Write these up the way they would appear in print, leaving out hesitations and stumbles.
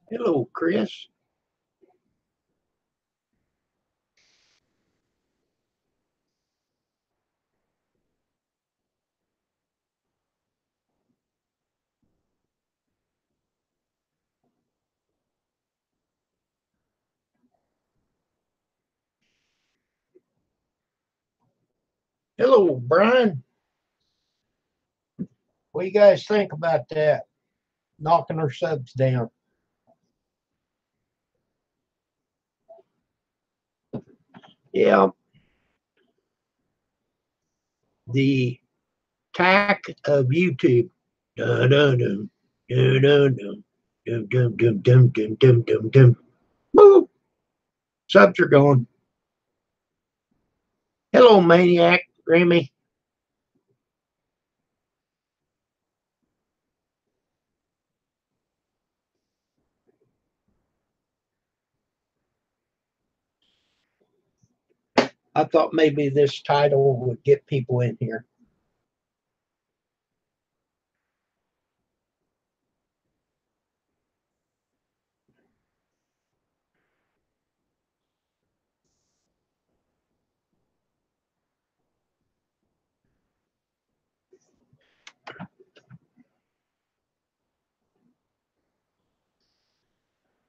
Hello, Chris. Hello, Brian. What do you guys think about that? Knocking our subs down. Yeah, the attack of YouTube. Dun, dun, dun, dun, dun, dun, dun, dun, dun, dun, dun, dun, dun, dun. Boop. Subs are gone. Hello, Maniac. Grammy. I thought maybe this title would get people in here.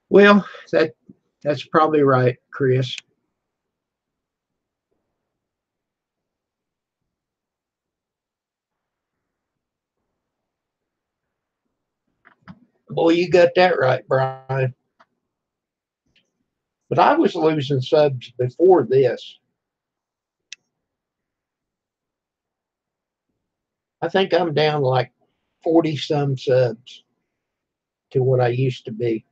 Well, that's probably right, Chris. Boy, you got that right, Brian. But I was losing subs before this. I think I'm down like 40 some subs to what I used to be.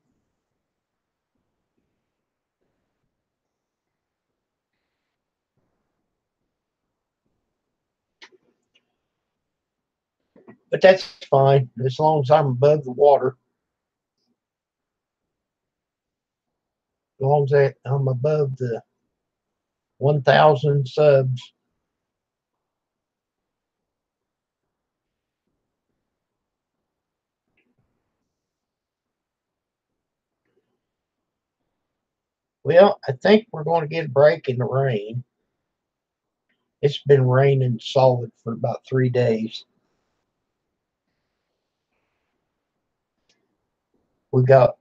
But that's fine as long as I'm above the water. As long as I'm above the 1,000 subs. Well, I think we're going to get a break in the rain. It's been raining solid for about 3 days. We got,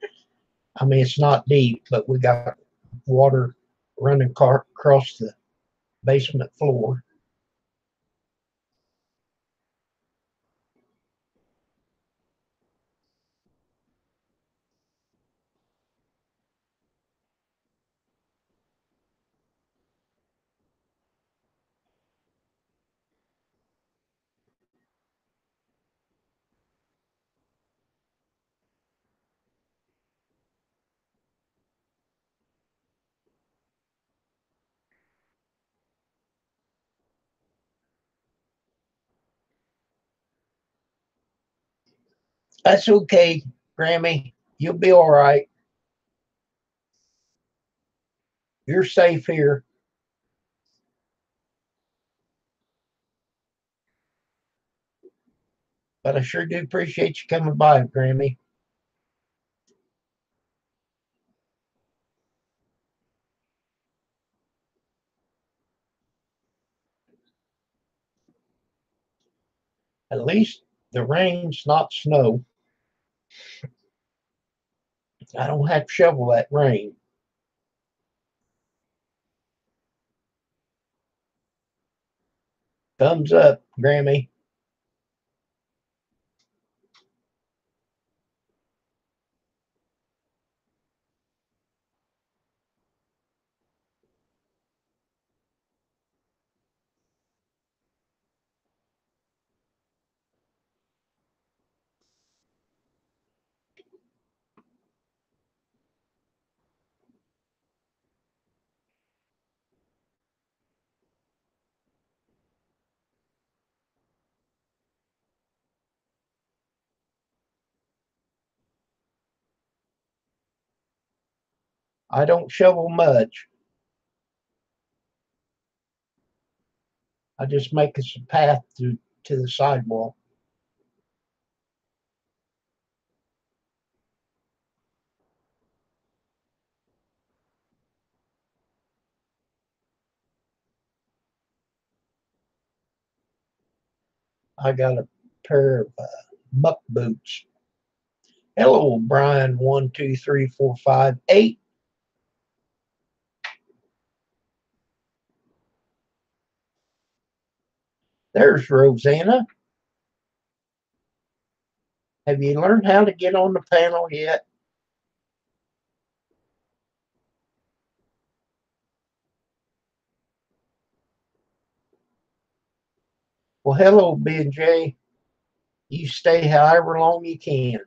I mean, it's not deep, but we got water running across the basement floor. That's okay, Grammy. You'll be all right. You're safe here. But I sure do appreciate you coming by, Grammy. At least the rain's not snow. I don't have to shovel that rain. Thumbs up, Grammy. I don't shovel much. I just make us a path to the sidewalk. I got a pair of muck boots. Hello, Brian. 1, 2, 3, 4, 5, 8. There's Rosanna. Have you learned how to get on the panel yet? Well, hello, BJ. You stay however long you can.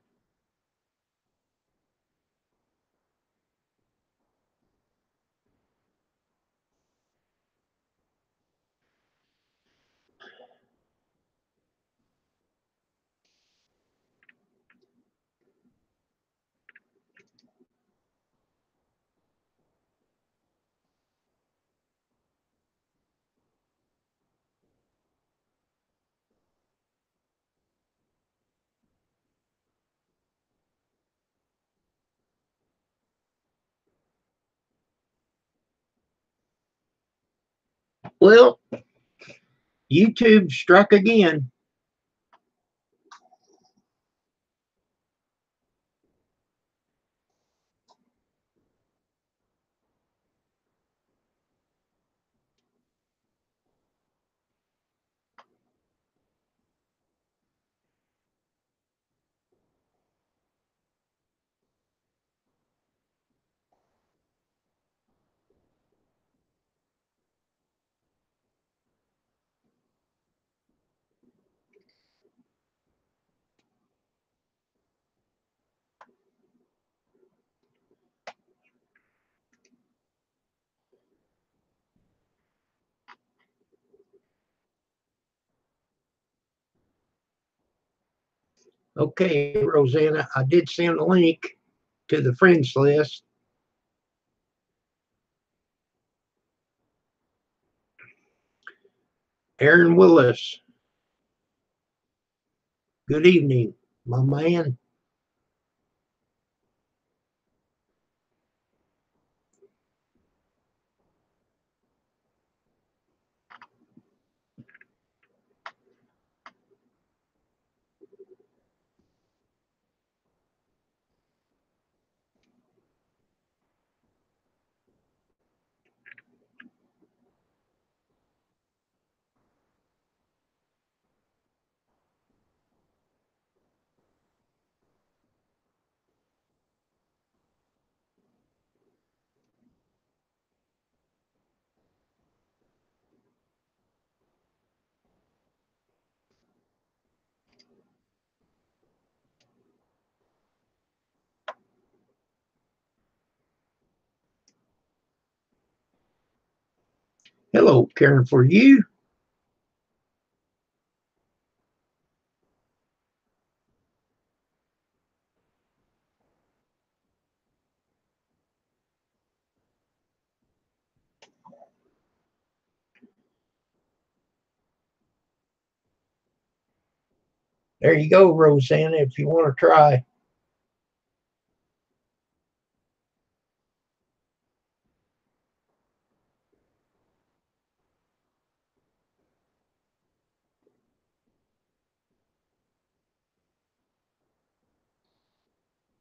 Well, YouTube struck again. Okay, Rosanna, I did send a link to the friends list. Aaron Willis, good evening, my man. Hello, Karen, for you. There you go, Rosanna, if you want to try.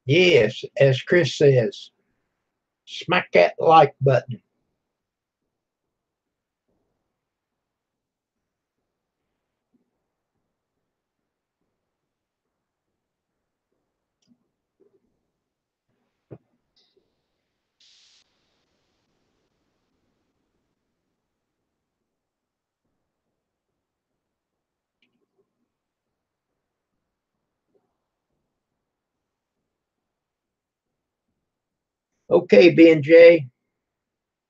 Yes, as Chris says, smack that like button. Okay, BJ,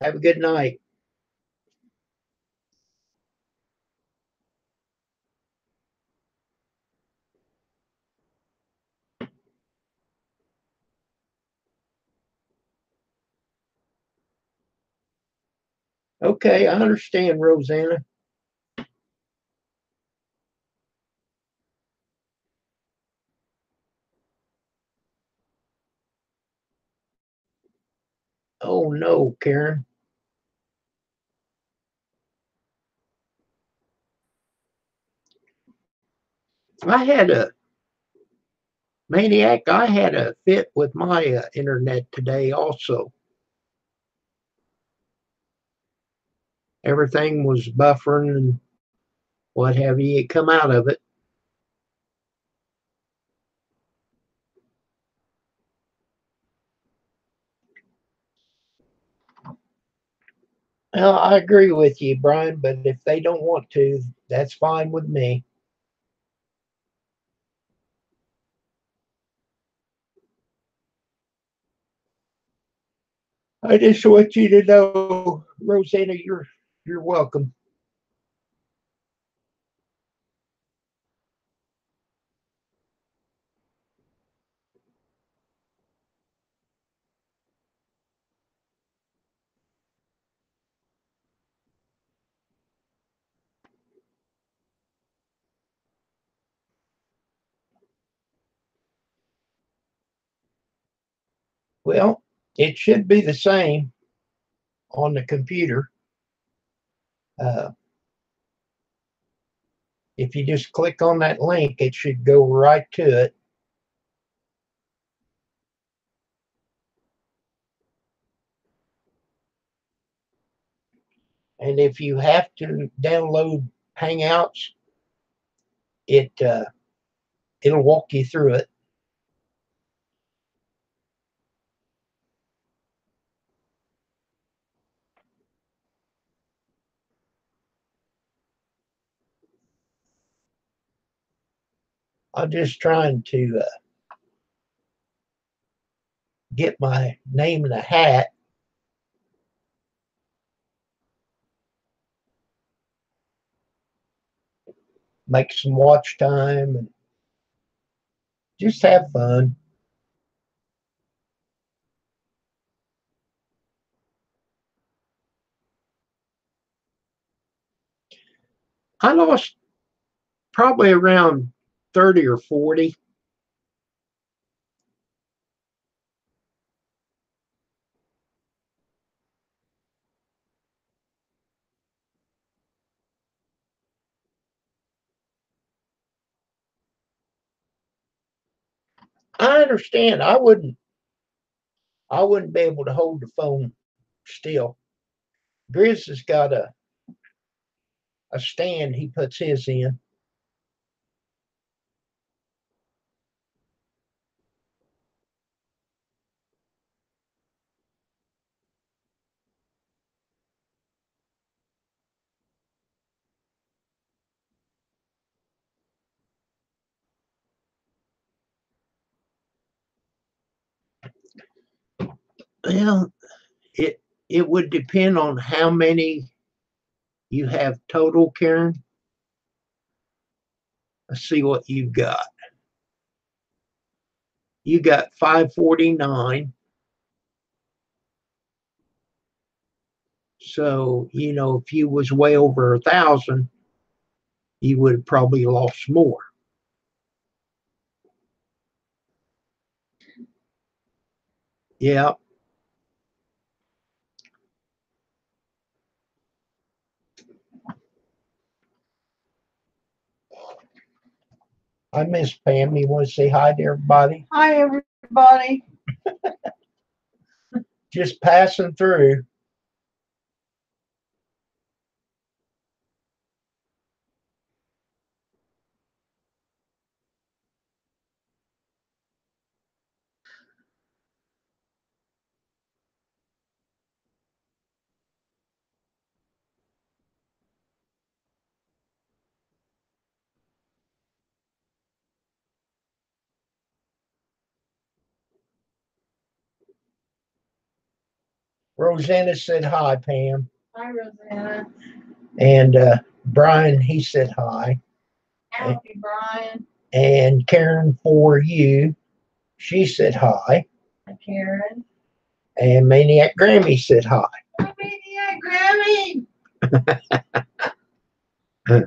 have a good night. Okay, I understand, Rosanna. Oh no, Karen. I had a maniac. I had a fit with my internet today also. Everything was buffering and what have you. It come out of it. Well, I agree with you, Brian, but if they don't want to, that's fine with me. I just want you to know, Rosanna, you're welcome. Well, it should be the same on the computer. Uh, if you just click on that link, it should go right to it. And if you have to download Hangouts, it'll walk you through it. I'm just trying to get my name in a hat. Make some watch time and just have fun. I lost probably around 30 or 40. I understand. I wouldn't be able to hold the phone still. Grizz has got a stand he puts his in. Well, it it would depend on how many you have total, Karen. Let's see what you've got. You got 549. So, if you was way over 1,000, you would have probably lost more. Yeah, I miss Pam. You want to say hi to everybody? Hi, everybody. Just passing through. Rosanna said hi, Pam. Hi, Rosanna. And Brian, he said hi. Howdy, Brian. And Karen, for you, she said hi. Hi, Karen. And Maniac Grammy said hi. Hi, Maniac Grammy.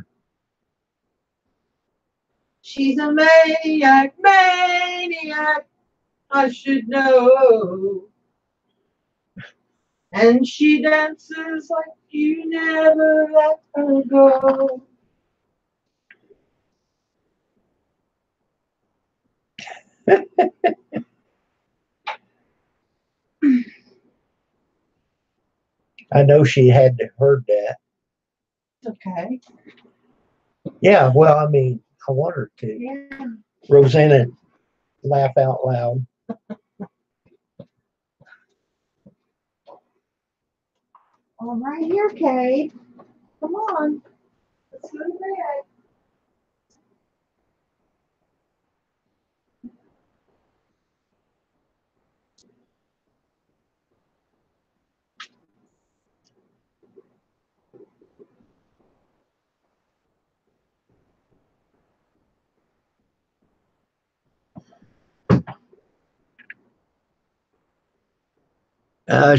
She's a maniac, maniac. I should know. And she dances like you never let her go. I know she had to heard that. Okay. Yeah, well, I mean, I want her to. Yeah. Rosanna laugh out loud. I'm right here, Kate. Come on. Let's go to bed.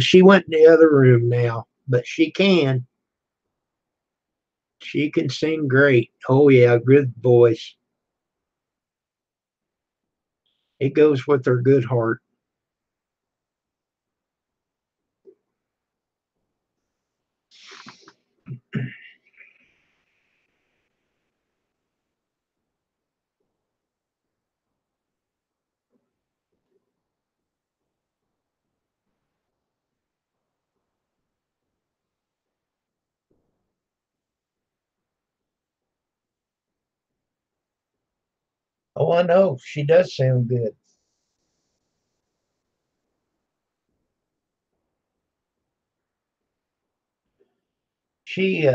She went in the other room now, but she can. She can sing great. Oh yeah, good voice. It goes with her good heart. Oh, I know. She does sound good. She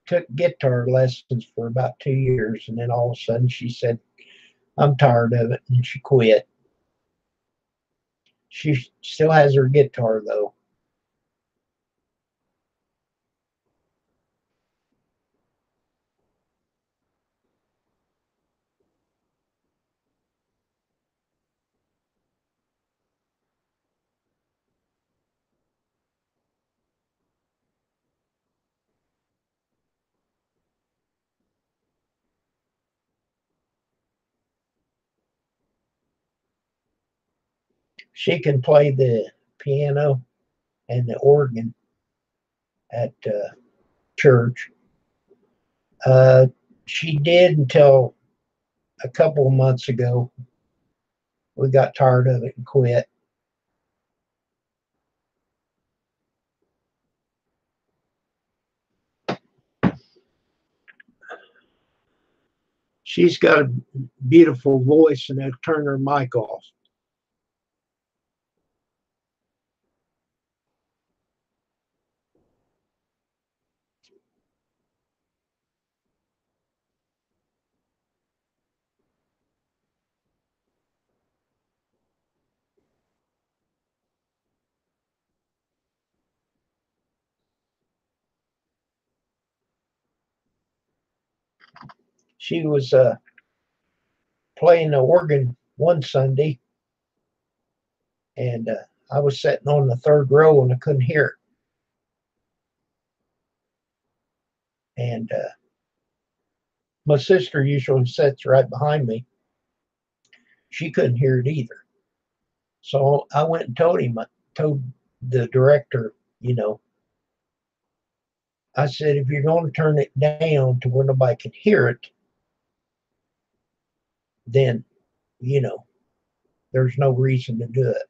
took guitar lessons for about 2 years, and then all of a sudden she said, I'm tired of it, and she quit. She still has her guitar, though. She can play the piano and the organ at church. Uh, she did until a couple of months ago. We got tired of it and quit. She's got a beautiful voice, and they'll turn her mic off. She was playing the organ one Sunday, and I was sitting on the third row and I couldn't hear it. And my sister usually sits right behind me. She couldn't hear it either. So I went and told him, I told the director, you know, I said, if you're going to turn it down to where nobody can hear it, then, you know, there's no reason to do it.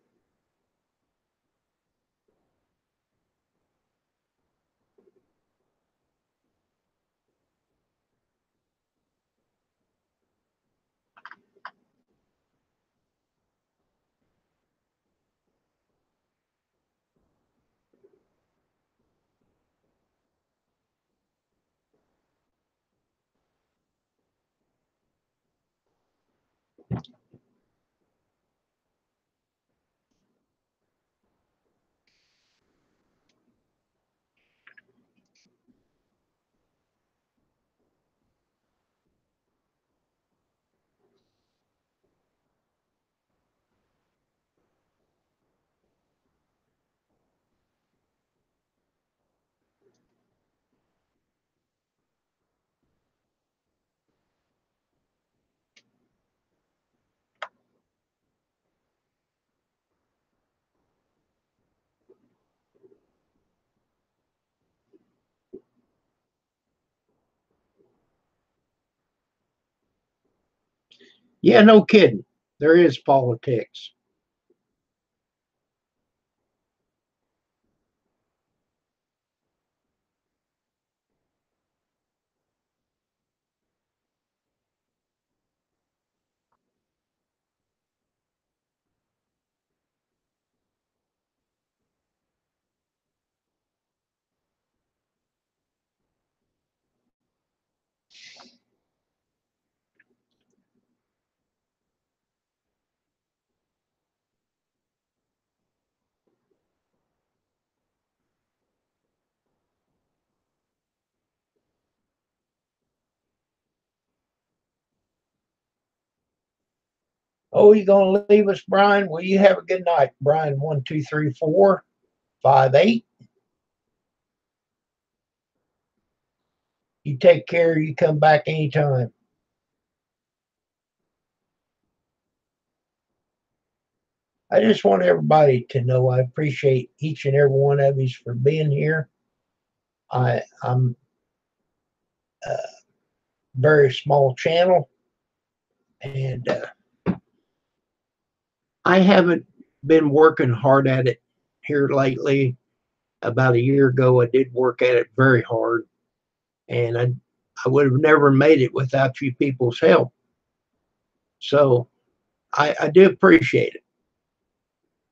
Yeah, no kidding. There is politics. Oh, you gonna leave us, Brian? Well, you have a good night, Brian. 1 2 3 4 5 8. You take care. You come back anytime. I just want everybody to know I appreciate each and every one of you for being here. I'm a very small channel, and I haven't been working hard at it here lately. About a year ago, I did work at it very hard, and I would have never made it without you people's help. So I do appreciate it.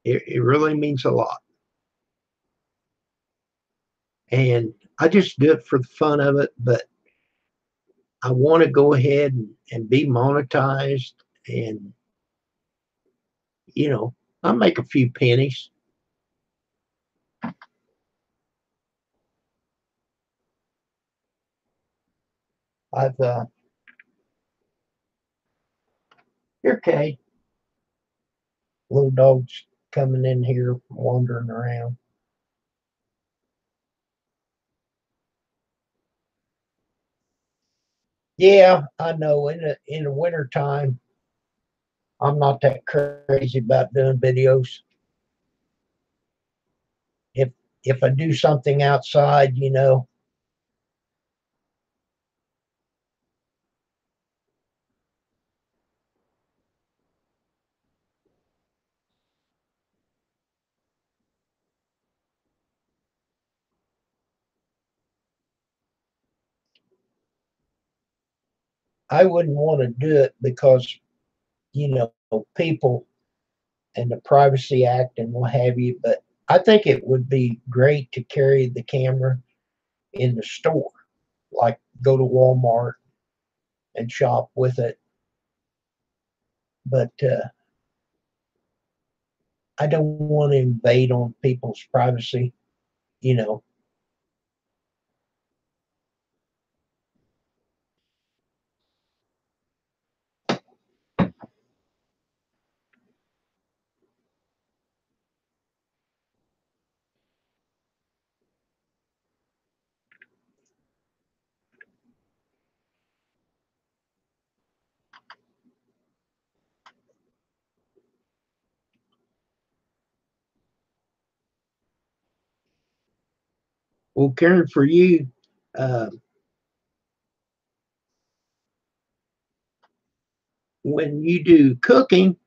It really means a lot. And I just do it for the fun of it, but I want to go ahead and be monetized, and, you know, I make a few pennies. I've, here, Kay, little dog's coming in here, wandering around. Yeah, I know. In the winter time, I'm not that crazy about doing videos. If if I do something outside, I wouldn't want to do it because people and the Privacy Act and what have you. But I think it would be great to carry the camera in the store, like go to Walmart and shop with it. But I don't want to invade on people's privacy. You know, well, Karen, for you, uh, when you do cooking,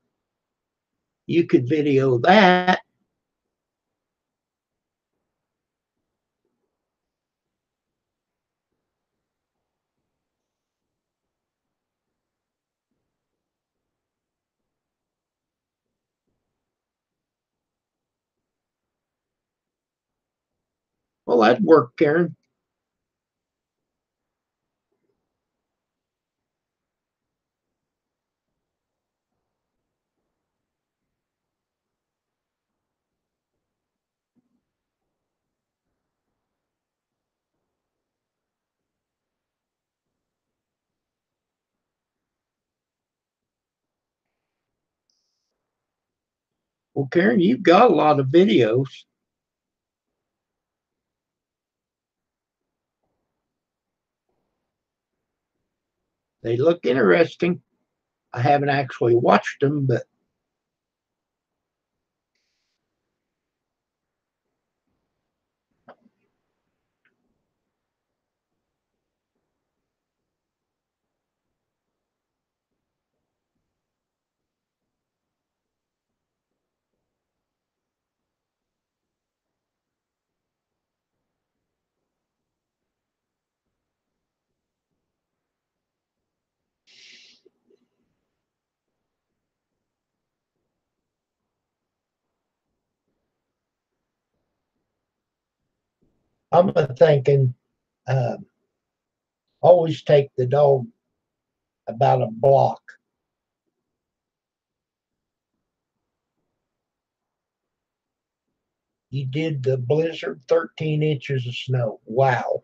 you could video that. Well, that'd work, Karen. Well, Karen, you've got a lot of videos. They look interesting. I haven't actually watched them, but I'm thinking uh, always take the dog about a block. You did the blizzard, 13 inches of snow. Wow.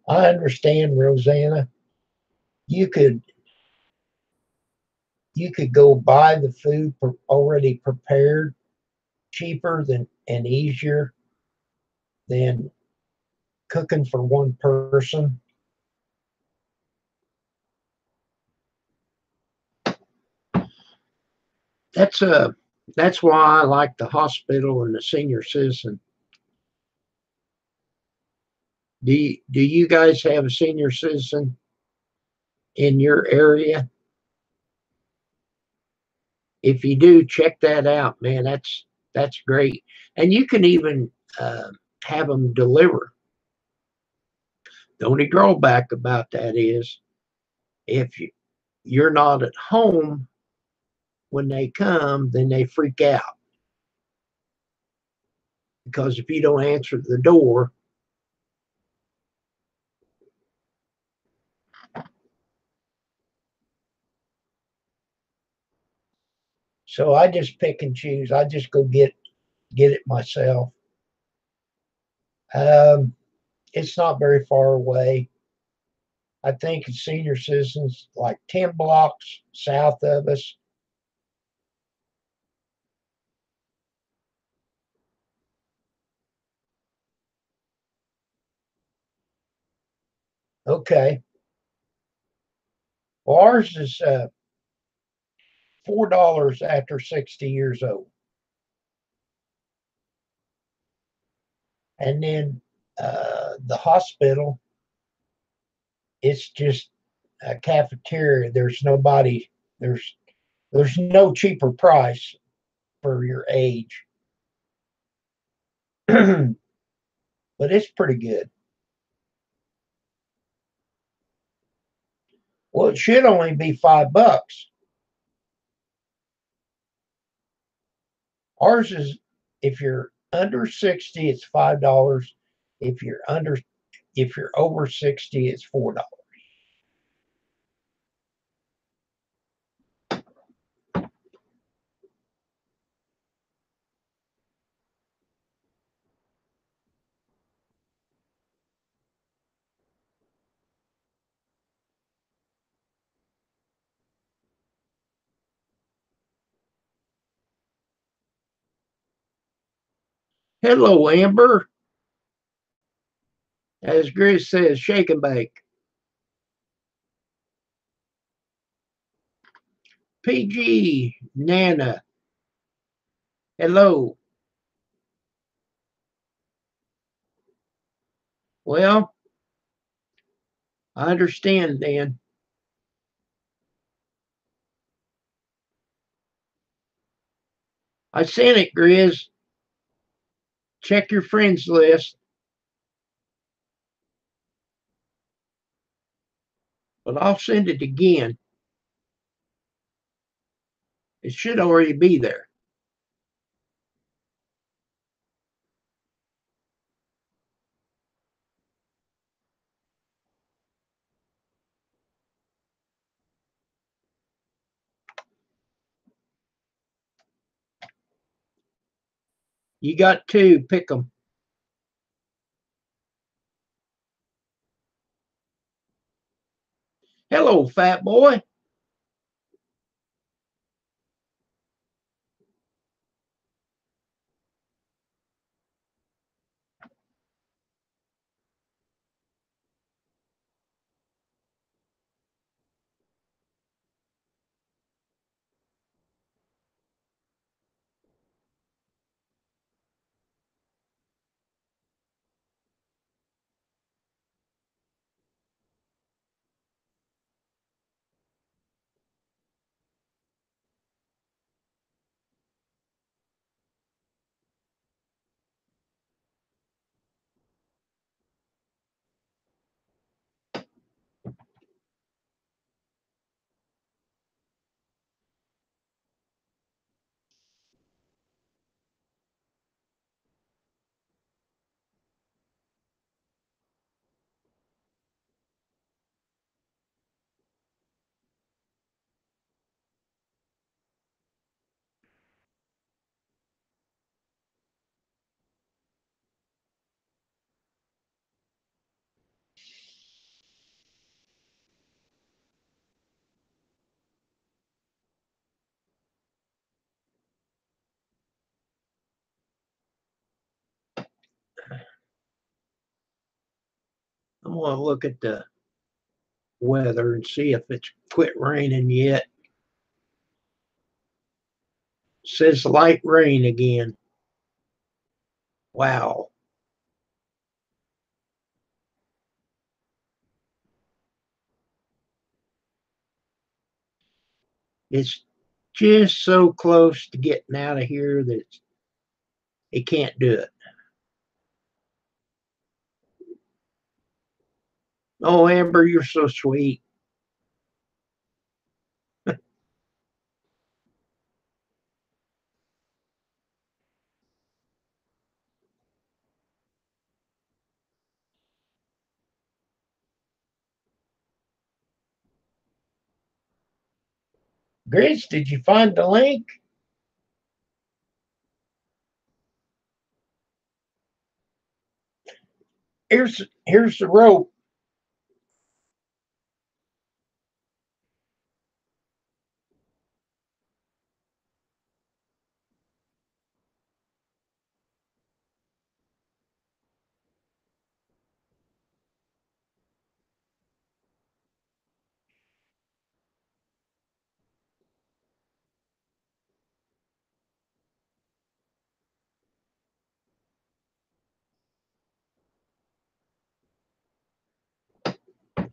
I understand, Rosanna. You could you could go buy the food already prepared cheaper than and easier than cooking for one person. That's that's why I like the hospital and the senior citizen. Do you guys have a senior citizen in your area? If you do, check that out, man. That's great, and you can even uh, have them deliver. The only drawback about that is if you're not at home when they come, then they freak out because if you don't answer the door, so I just pick and choose. I just go get it myself. Um, it's not very far away. I think senior citizens like 10 blocks south of us. Okay. Well, ours is $4 after 60 years old. And then the hospital, it's just a cafeteria. There's there's no cheaper price for your age. But it's pretty good. Well, it should only be $5. Ours is if you're under 60, it's $5. If you're under if you're over 60, it's $4. Hello, Amber. As Grizz says, shake and bake. PG, Nana, hello. Well, I understand, Dan. I sent it, Grizz. Check your friends list, but I'll send it again. It should already be there. You got two, pick them. Hello, fat boy. going to look at the weather and see if it's quit raining yet. It says light rain again. Wow. It's just so close to getting out of here that it can't do it. Oh, Amber, you're so sweet. Grizz, did you find the link? Here's the rope.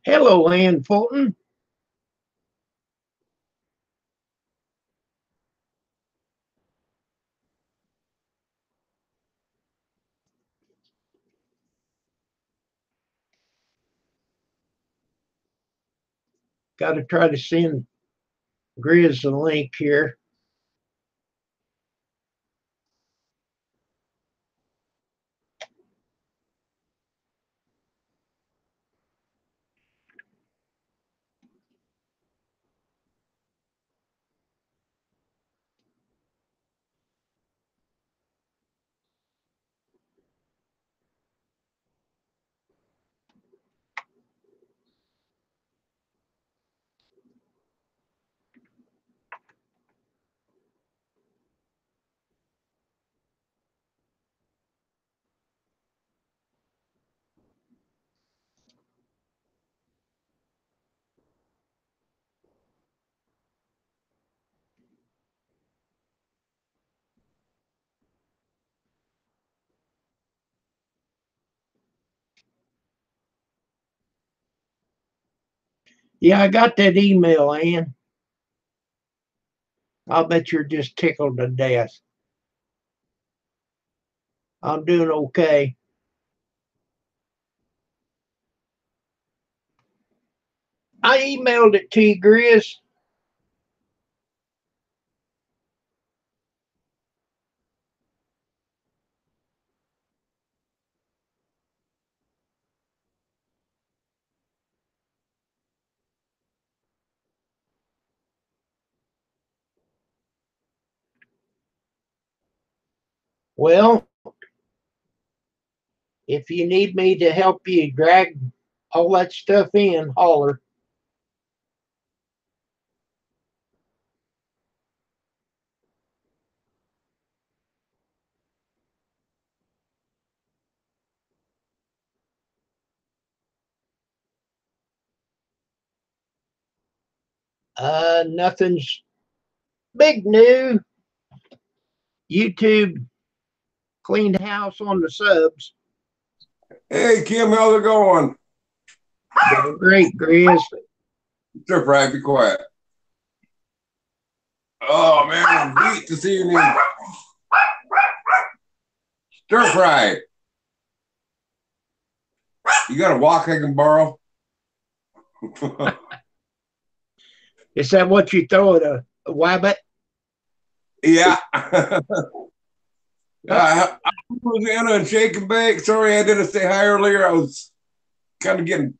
Hello, Ann Fulton. Got to try to send Grizz the link here. Yeah, I got that email, Ann. I'll bet you're just tickled to death. I'm doing okay. I emailed it to you, Grizz. Well, if you need me to help you drag all that stuff in, holler. Nothing's big new. YouTube cleaned house on the subs. Hey, Kim, how's it going? Doing great, Grizz. Stir fry, be quiet. Oh, man, I'm beat this evening. Stir fry. You got a walk I can borrow? Is that what you throw at a wabbit? Yeah. I was Anna and Shake and Bake. Sorry I didn't say hi earlier. I was kind of getting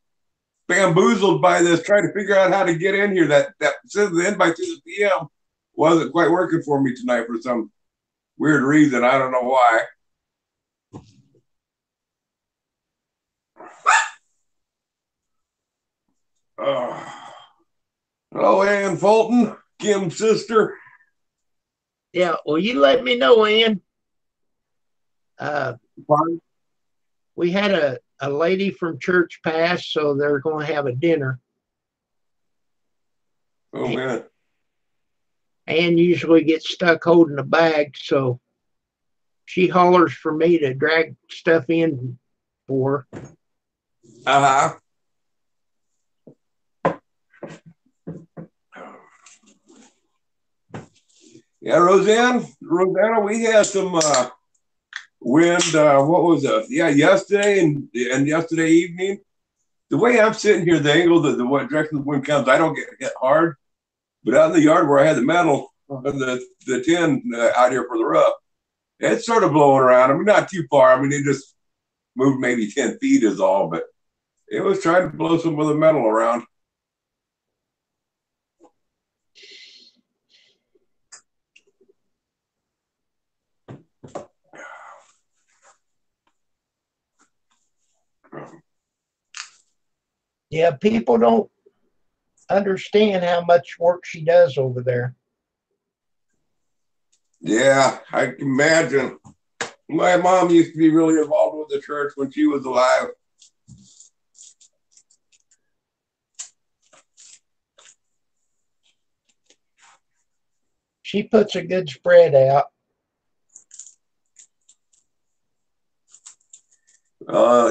bamboozled by this, trying to figure out how to get in here. That says the invite to the PM wasn't quite working for me tonight for some weird reason. I don't know why. Hello, Ann Fulton, Kim's sister. Yeah, well, you let me know, Ann. Uh, Fine. we had a a lady from church passed, so they're going to have a dinner. Oh man. Ann usually gets stuck holding a bag, so she hollers for me to drag stuff in for her. Uh-huh. Yeah, Rosanna, we had some wind. What was it? Yeah, yesterday and yesterday evening. The way I'm sitting here, the angle, the what direction the wind comes, I don't get hit hard. But out in the yard where I had the metal, the tin out here for the roof, it's sort of blowing around. I mean, not too far. I mean, it just moved maybe 10 feet is all, but it was trying to blow some of the metal around. Yeah, people don't understand how much work she does over there. Yeah, I can imagine. My mom used to be really involved with the church when she was alive. She puts a good spread out.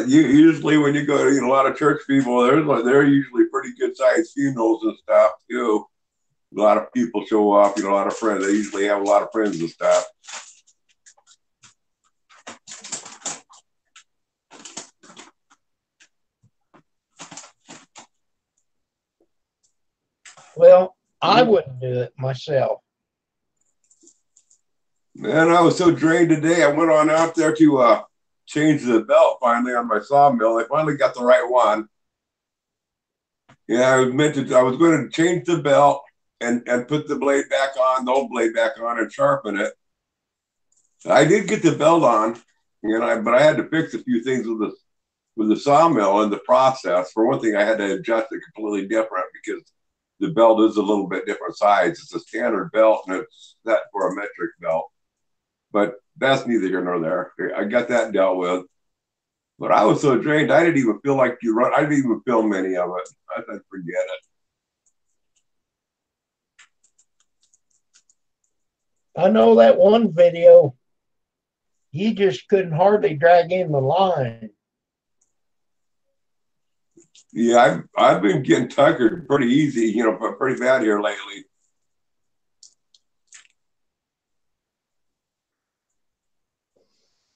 Usually when you go to a lot of church people, they're usually pretty good sized funerals and stuff too. A lot of people show up, a lot of friends. They usually have a lot of friends and stuff. Well, I wouldn't do it myself. Man, I was so drained today. I went on out there to change the belt finally on my sawmill. I finally got the right one. Yeah, I was going to change the belt and put the blade back on, the old blade back on, and sharpen it. I did get the belt on, but I had to fix a few things with the sawmill and the process. For one thing, I had to adjust it completely different because the belt is a little bit different size. It's a standard belt and it's set for a metric belt. But that's neither here nor there. I got that dealt with. But I was so drained, I didn't even feel like I didn't even film any of it. I said, forget it. I know that one video, you just couldn't hardly drag in the line. Yeah, I've been getting tuckered pretty easy, but pretty bad here lately.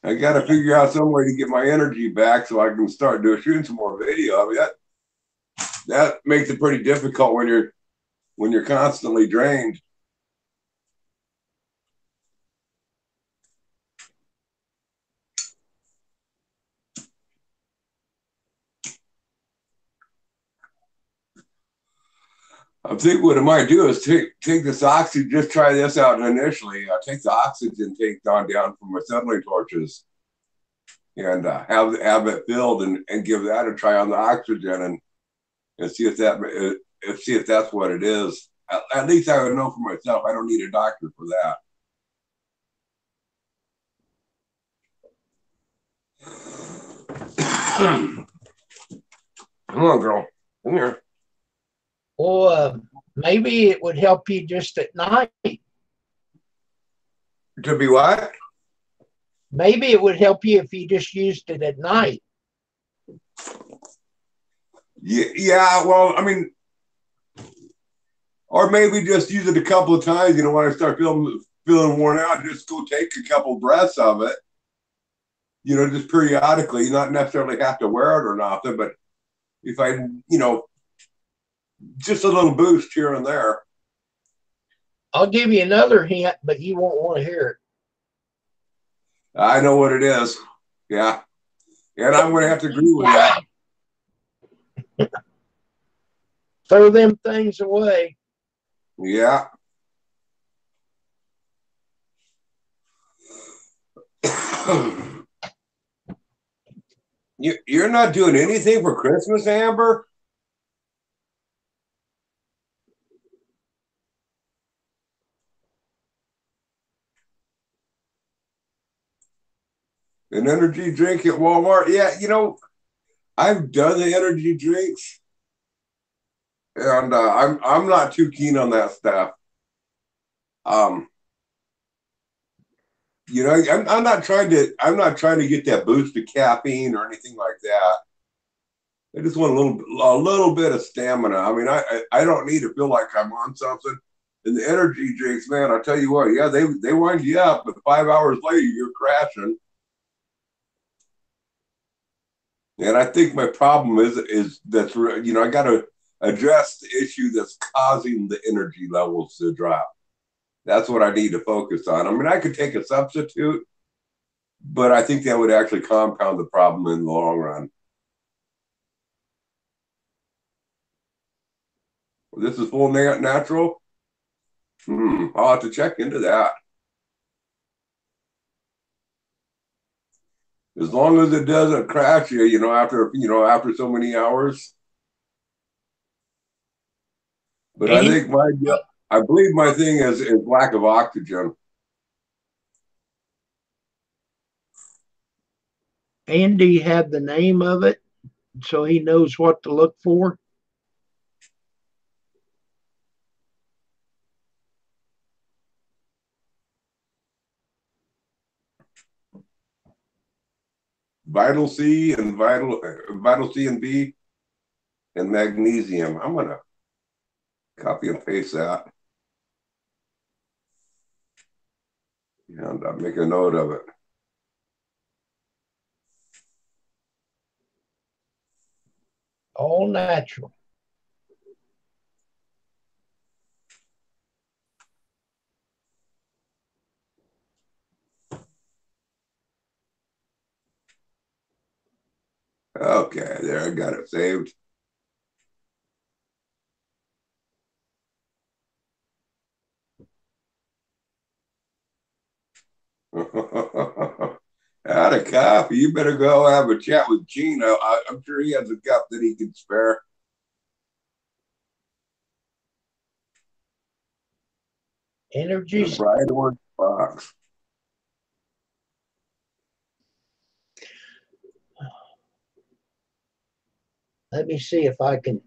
I got to figure out some way to get my energy back so I can start shooting some more video. I mean, that makes it pretty difficult when you're constantly drained. I think what I might do is take this oxygen, just try this out initially. Take the oxygen tank down from my settling torches and have it filled and give that a try on the oxygen and see if that's what it is. At least I would know for myself. I don't need a doctor for that. Come on, girl. Come here. Well, maybe it would help you just at night. To be what? Maybe it would help you if you just used it at night. Yeah, well, I mean, or maybe just use it a couple of times. When I start feeling worn out, just go take a couple breaths of it. Just periodically. You not necessarily have to wear it or nothing, but if I, just a little boost here and there. I'll give you another hint, but you won't want to hear it. I know what it is. Yeah. And I'm going to have to agree with that. Throw them things away. Yeah. You're not doing anything for Christmas, Amber? An energy drink at Walmart? Yeah, I've done the energy drinks, and I'm not too keen on that stuff. You know, I'm not trying to get that boost of caffeine or anything like that. I just want a little bit of stamina. I mean, I don't need to feel like I'm on something. And the energy drinks, man, I'll tell you what, yeah, they wind you up, but 5 hours later you're crashing. And I think my problem is that's, you know, I got to address the issue that's causing the energy levels to drop. That's what I need to focus on. I mean, I could take a substitute, but I think that would actually compound the problem in the long run. This is full natural. I'll have to check into that. As long as it doesn't crash you, after so many hours. But I think I believe my thing is lack of oxygen. And do you have the name of it so he knows what to look for? Vital C and Vital C and B and magnesium. I'm gonna copy and paste that, and I'll make a note of it. All natural. Okay, there, I got it saved. Out of coffee, you better go have a chat with Gino. I'm sure he has a cup that he can spare. Energy. A bright orange box. Let me see if I can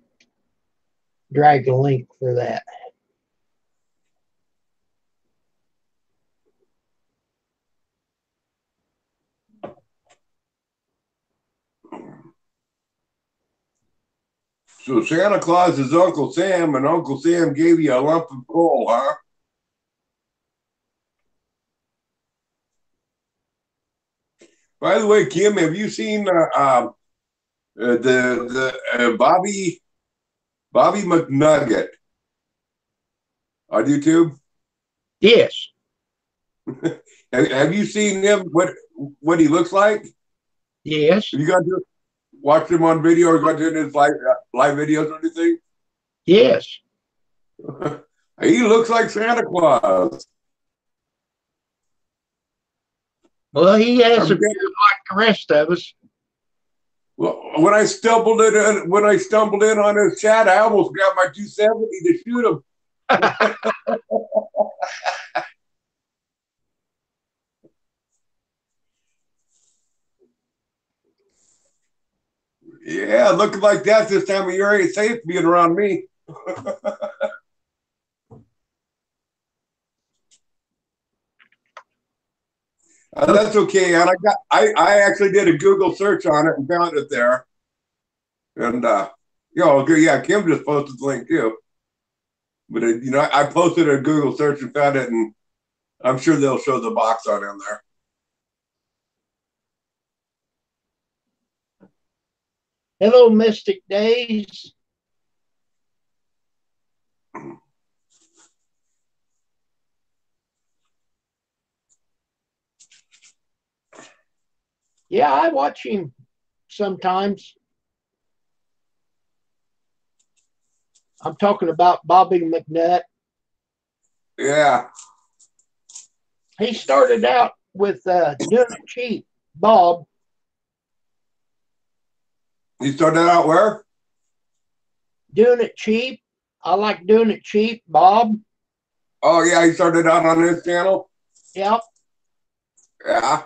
drag a link for that. So Santa Claus is Uncle Sam, and Uncle Sam gave you a lump of coal, huh? By the way, Kim, have you seen Bobby McNugget on YouTube? Yes. Have you seen him? What he looks like? Yes. Have you got to watch him on video or got to his live videos or anything? Yes. He looks like Santa Claus. Well, he has a beard like the rest of us. Well, when I stumbled in on his chat, I almost got my 270 to shoot him. Yeah, looking like that this time of year ain't safe being around me. That's okay, and I actually did a Google search on it and found it there. And yeah, Kim just posted the link too. But I posted a Google search and found it, and I'm sure they'll show the box on in there. Hello, Mystic Days. Yeah, I watch him sometimes. I'm talking about Bobby McNutt. Yeah. He started out with doing it cheap, Bob. He started out where? Doing it cheap. I like doing it cheap, Bob. Oh yeah, he started out on his channel. Yep. Yeah.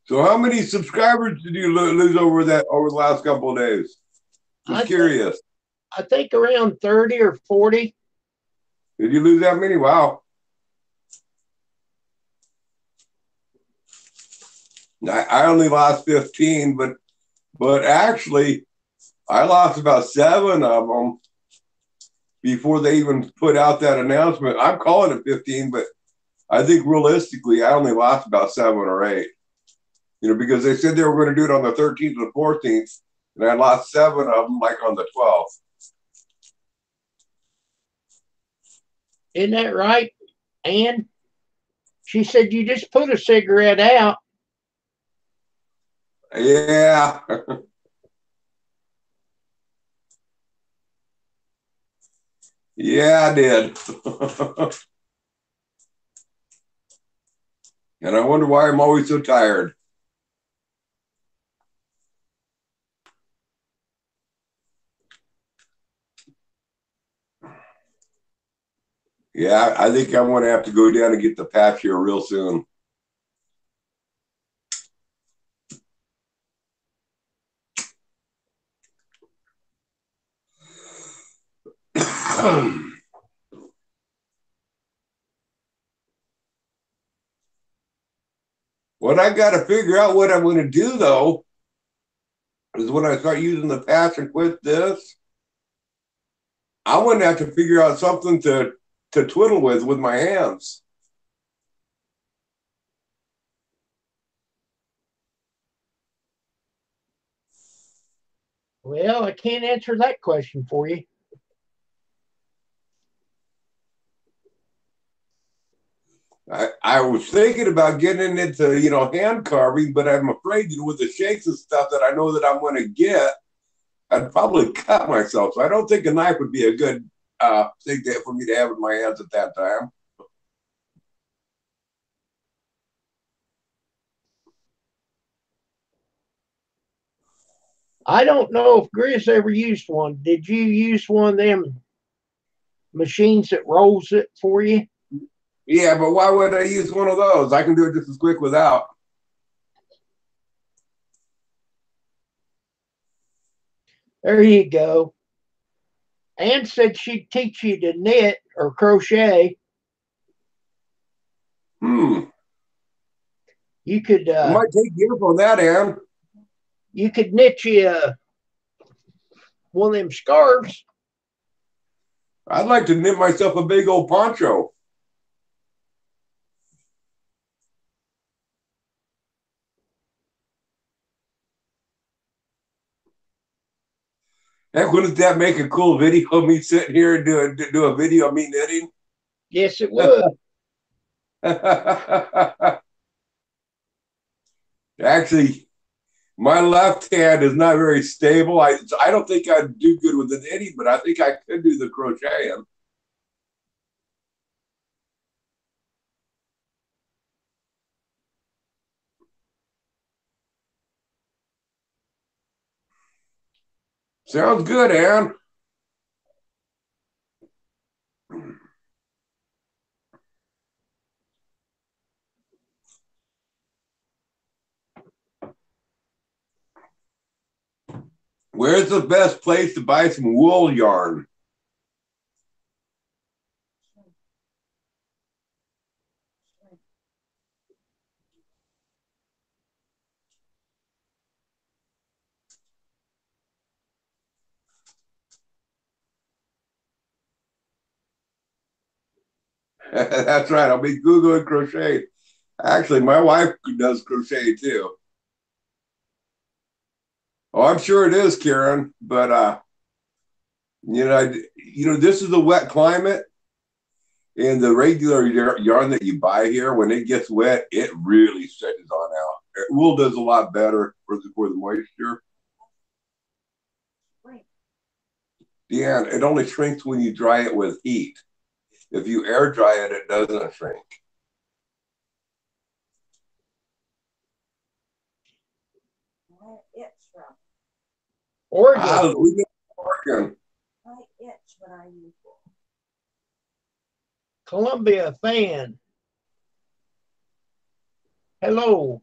So how many subscribers did you lose over the last couple of days? Just curious. I think around 30 or 40. Did you lose that many? Wow. I only lost 15, but actually I lost about 7 of them before they even put out that announcement. I'm calling it 15, but I think realistically I only lost about 7 or 8. You know, because they said they were going to do it on the 13th and 14th, and I lost 7 of them like on the 12th. Isn't that right? And she said you just put a cigarette out. Yeah. Yeah, I did. And I wonder why I'm always so tired. Yeah, I think I'm going to have to go down and get the patch here real soon. What I got to figure out what I'm going to do, though, is when I start using the patch and quit this, I'm going to have to figure out something to twiddle with my hands. Well, I can't answer that question for you. I was thinking about getting into, hand carving, but I'm afraid, with the shakes and stuff that I know that I'm going to get, I'd probably cut myself. So I don't think a knife would be a good thing for me to have in my hands at that time. I don't know if Grizz ever used one. Did you use one of them machines that rolls it for you? Yeah, but why would I use one of those? I can do it just as quick without. There you go. Ann said she'd teach you to knit or crochet. You could I might take you up on that, Ann. you could knit you one of them scarves. I'd like to knit myself a big old poncho. Heck, wouldn't that make a cool video of me sitting here and do a video of me knitting? Yes, it would. Actually, my left hand is not very stable. I don't think I'd do good with the knitting, but I think I could do the crocheting. Sounds good, Ann. Where's the best place to buy some wool yarn? That's right. I'll be Googling crochet. Actually, my wife does crochet too. Oh, I'm sure it is, Karen. But this is a wet climate, and the regular yarn that you buy here, when it gets wet, it really stretches on out. Wool does a lot better for the moisture. Yeah, it only shrinks when you dry it with heat. If you air dry it, it doesn't shrink. Oregon. We get Oregon. I itch when I use wool. Columbia fan. Hello.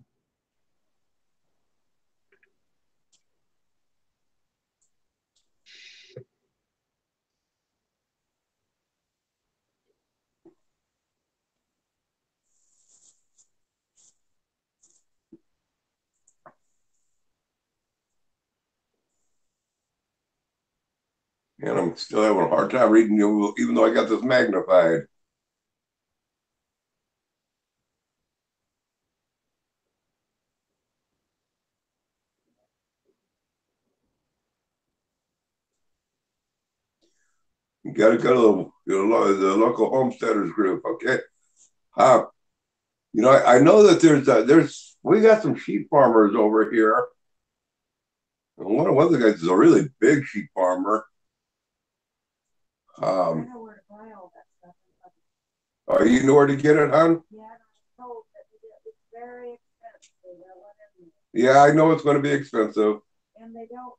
And I'm still having a hard time reading you, even though I got this magnified. You got to go to the local homesteaders group, okay? Uh, I know that we got some sheep farmers over here. And one of the guys is a really big sheep farmer. I know where to buy all that stuff. Oh, you know where to get it, hon? Yeah, and I was told that it's very expensive. Yeah, I know it's going to be expensive. And they don't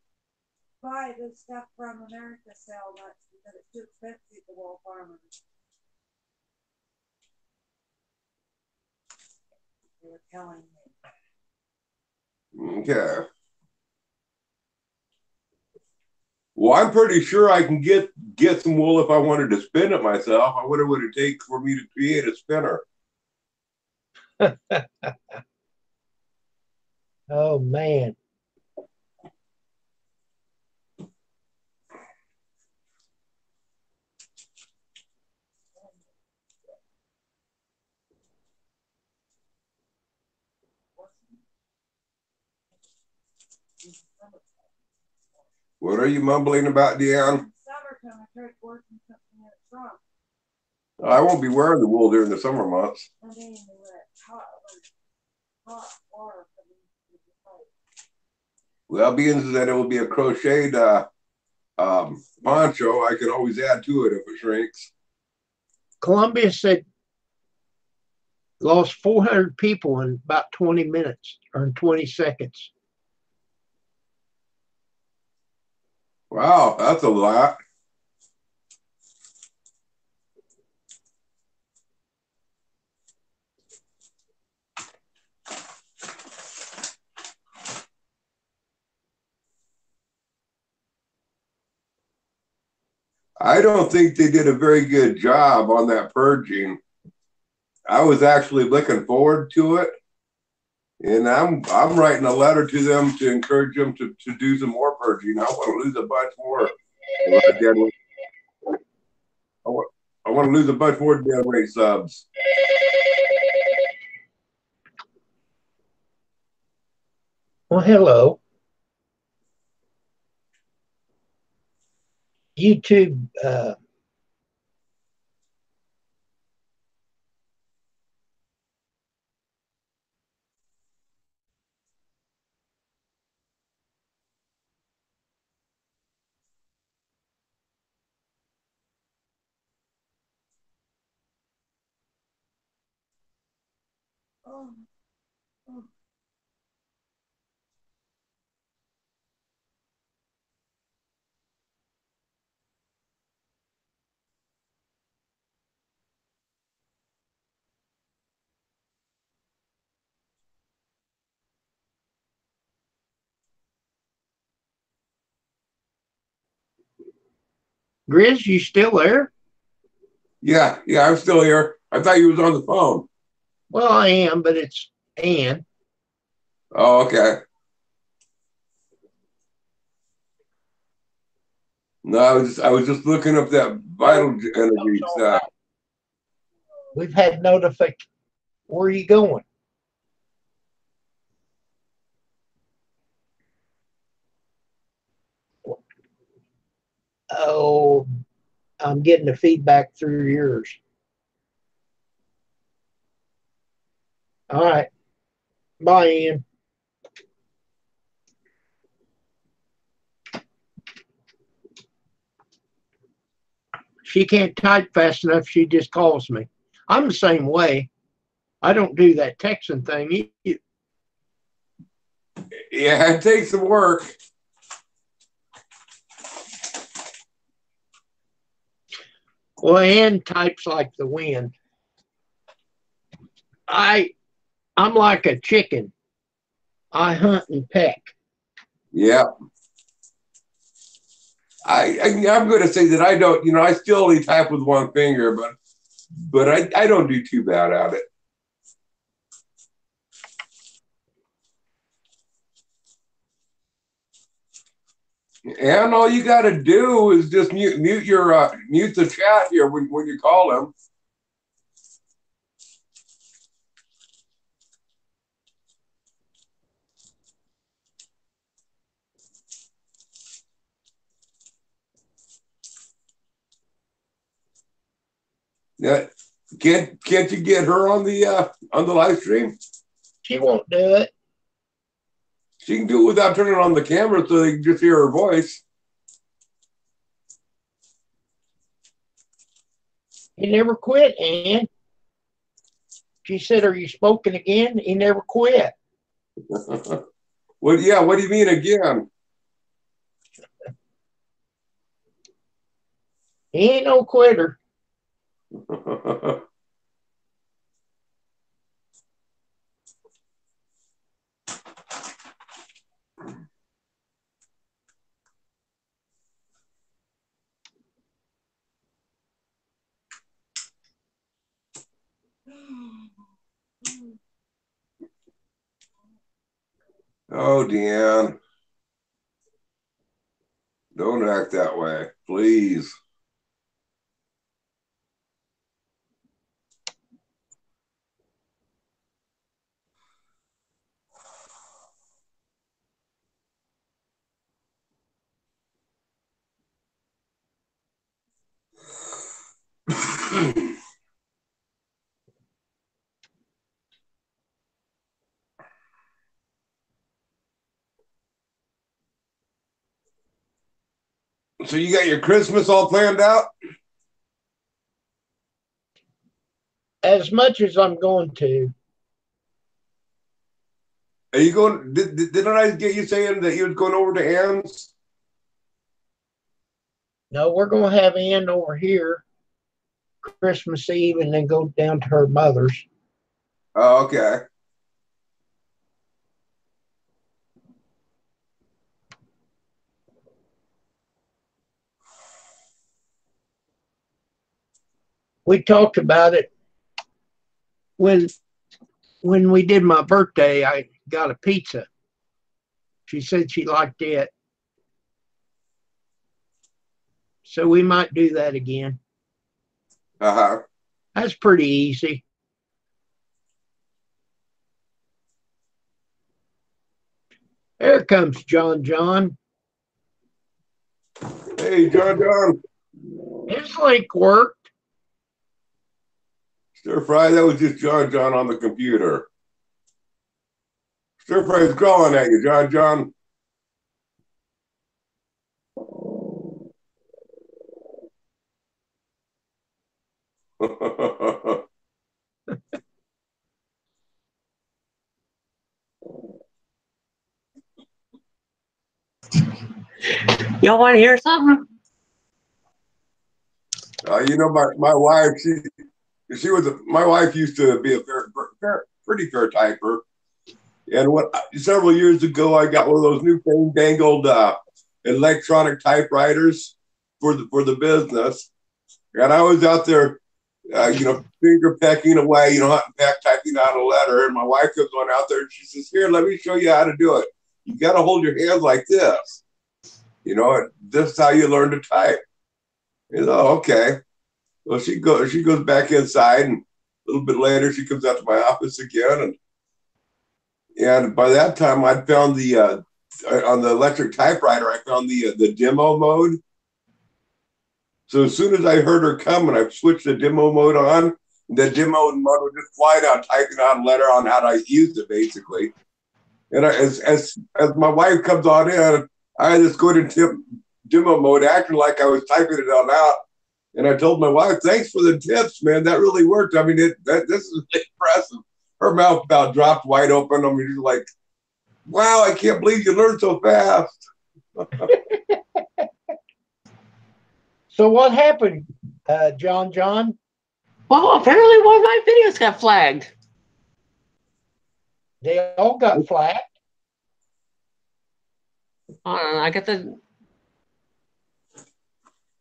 buy the stuff from America so much because it's too expensive for all farmers. They were telling me. Okay. Well, I'm pretty sure I can get some wool if I wanted to spin it myself. I wonder what it take for me to create a spinner. Oh man. What are you mumbling about, Deanne? Summertime, I tried working something in a trunk. I won't be wearing the wool during the summer months. And then they were hot water. Well, being that it will be a crocheted poncho, I can always add to it if it shrinks. Columbia said lost 400 people in about 20 minutes or in 20 seconds. Wow, that's a lot. I don't think they did a very good job on that purging. I was actually looking forward to it. And I'm writing a letter to them to encourage them to do some more purging. I want to lose a bunch more dead weight. I want to lose a bunch more dead weight subs. Well, hello. YouTube Oh. Oh. Grizz, you still there? Yeah, I'm still here. I thought you was on the phone. Well, I am, but it's Ann. Oh, okay. No, I was just looking up that vital energy stuff. We've had notification. Where are you going? Oh, I'm getting the feedback through yours. All right. Bye, Ian. She can't type fast enough. She just calls me. I'm the same way. I don't do that texting thing. Yeah, it takes some work. Well, Ann types like the wind. I'm like a chicken. I hunt and peck. Yeah. I'm going to say that I don't, I still only type with one finger, but I don't do too bad at it. And all you got to do is just mute your mute the chat here when you call him. Yeah, can't you get her on the live stream? She won't do it. She can do it without turning on the camera so they can just hear her voice. He never quit, Ann. She said, "Are you smoking again?" He never quit. What do you mean again? He ain't no quitter. Oh, Deanne. Don't act that way, please. So you got your Christmas all planned out? As much as I'm going to. Are you going? Didn't I get you saying that you was going over to Ann's? No, we're going to have Ann over here Christmas Eve and then go down to her mother's. Oh, okay. We talked about it when we did my birthday. I got a pizza. She said she liked it. So we might do that again. Uh-huh. That's pretty easy. There comes John John. Hey, John. His link worked. Stir fry, that was just John on the computer. Stir fry is crawling at you, John. Y'all want to hear something? You know, my wife, my wife used to be a pretty fair typer. And several years ago, I got one of those new fandangled electronic typewriters for the business. And I was out there, finger pecking away, typing out a letter. And my wife comes on out there and she says, "Here, let me show you how to do it. You got to hold your hands like this. This is how you learn to type." Okay. Well, she goes back inside, and a little bit later, she comes out to my office again, and by that time, I'd found on the electric typewriter, I found the demo mode. So as soon as I heard her coming, I switched the demo mode on. The demo mode would just fly down, typing out a letter on how to use it, basically. And as my wife comes on in, I just go into demo mode, acting like I was typing it on out. And I told my wife, "Thanks for the tips, man. That really worked. I mean, this is impressive." Her mouth about dropped wide open. I mean, she's like, "Wow, I can't believe you learned so fast." So what happened, John? Well, apparently one of my videos got flagged. They all got flagged. I got the.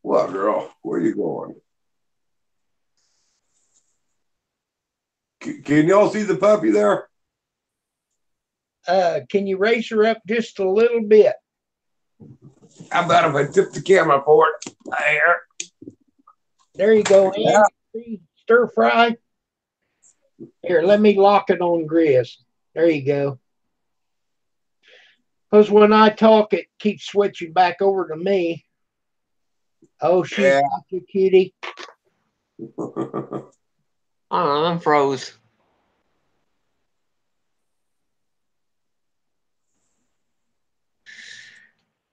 What, girl? Where are you going? Can y'all see the puppy there? Can you raise her up just a little bit? How about if I tip the camera forward? There. There you go, Yeah. Andy. Stir fry. Here, let me lock it on Grizz. There you go. Because when I talk, it keeps switching back over to me. Oh, she's Yeah. got you, cutie. I don't know, I'm froze.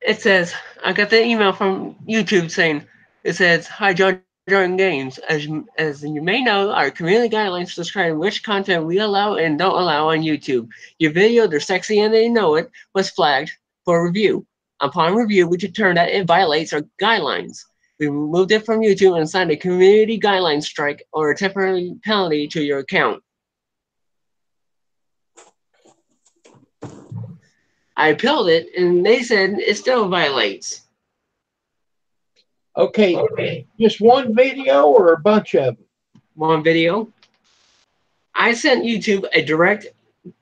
It says, I got the email from YouTube saying, it says, hi, Jordan Games. As you may know, our community guidelines describe which content we allow and don't allow on YouTube. Your video, they're sexy and they know it, was flagged for review. Upon review, we determined that it violates our guidelines. We removed it from YouTube and assigned a community guidelines strike or a temporary penalty to your account. I appealed it, and they said it still violates. Okay, just one video or a bunch of them? One video. I sent YouTube a direct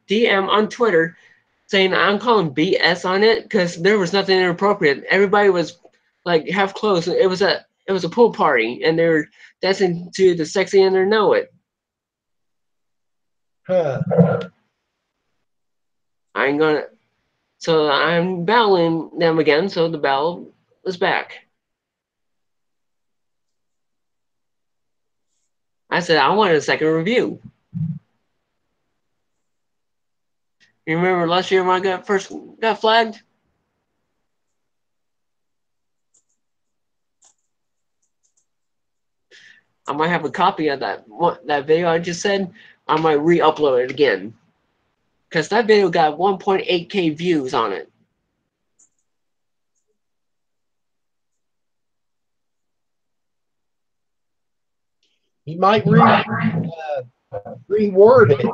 DM on Twitter saying I'm calling BS on it because there was nothing inappropriate. Everybody was like half closed. It was a pool party, and they were dancing to the sexy and they know it. Huh. So I'm battling them again. So the battle is back. I said I wanted a second review. You remember last year when I first got flagged? I might have a copy of that video I just said. I might re-upload it again. Because that video got 1.8K views on it. You might reword it.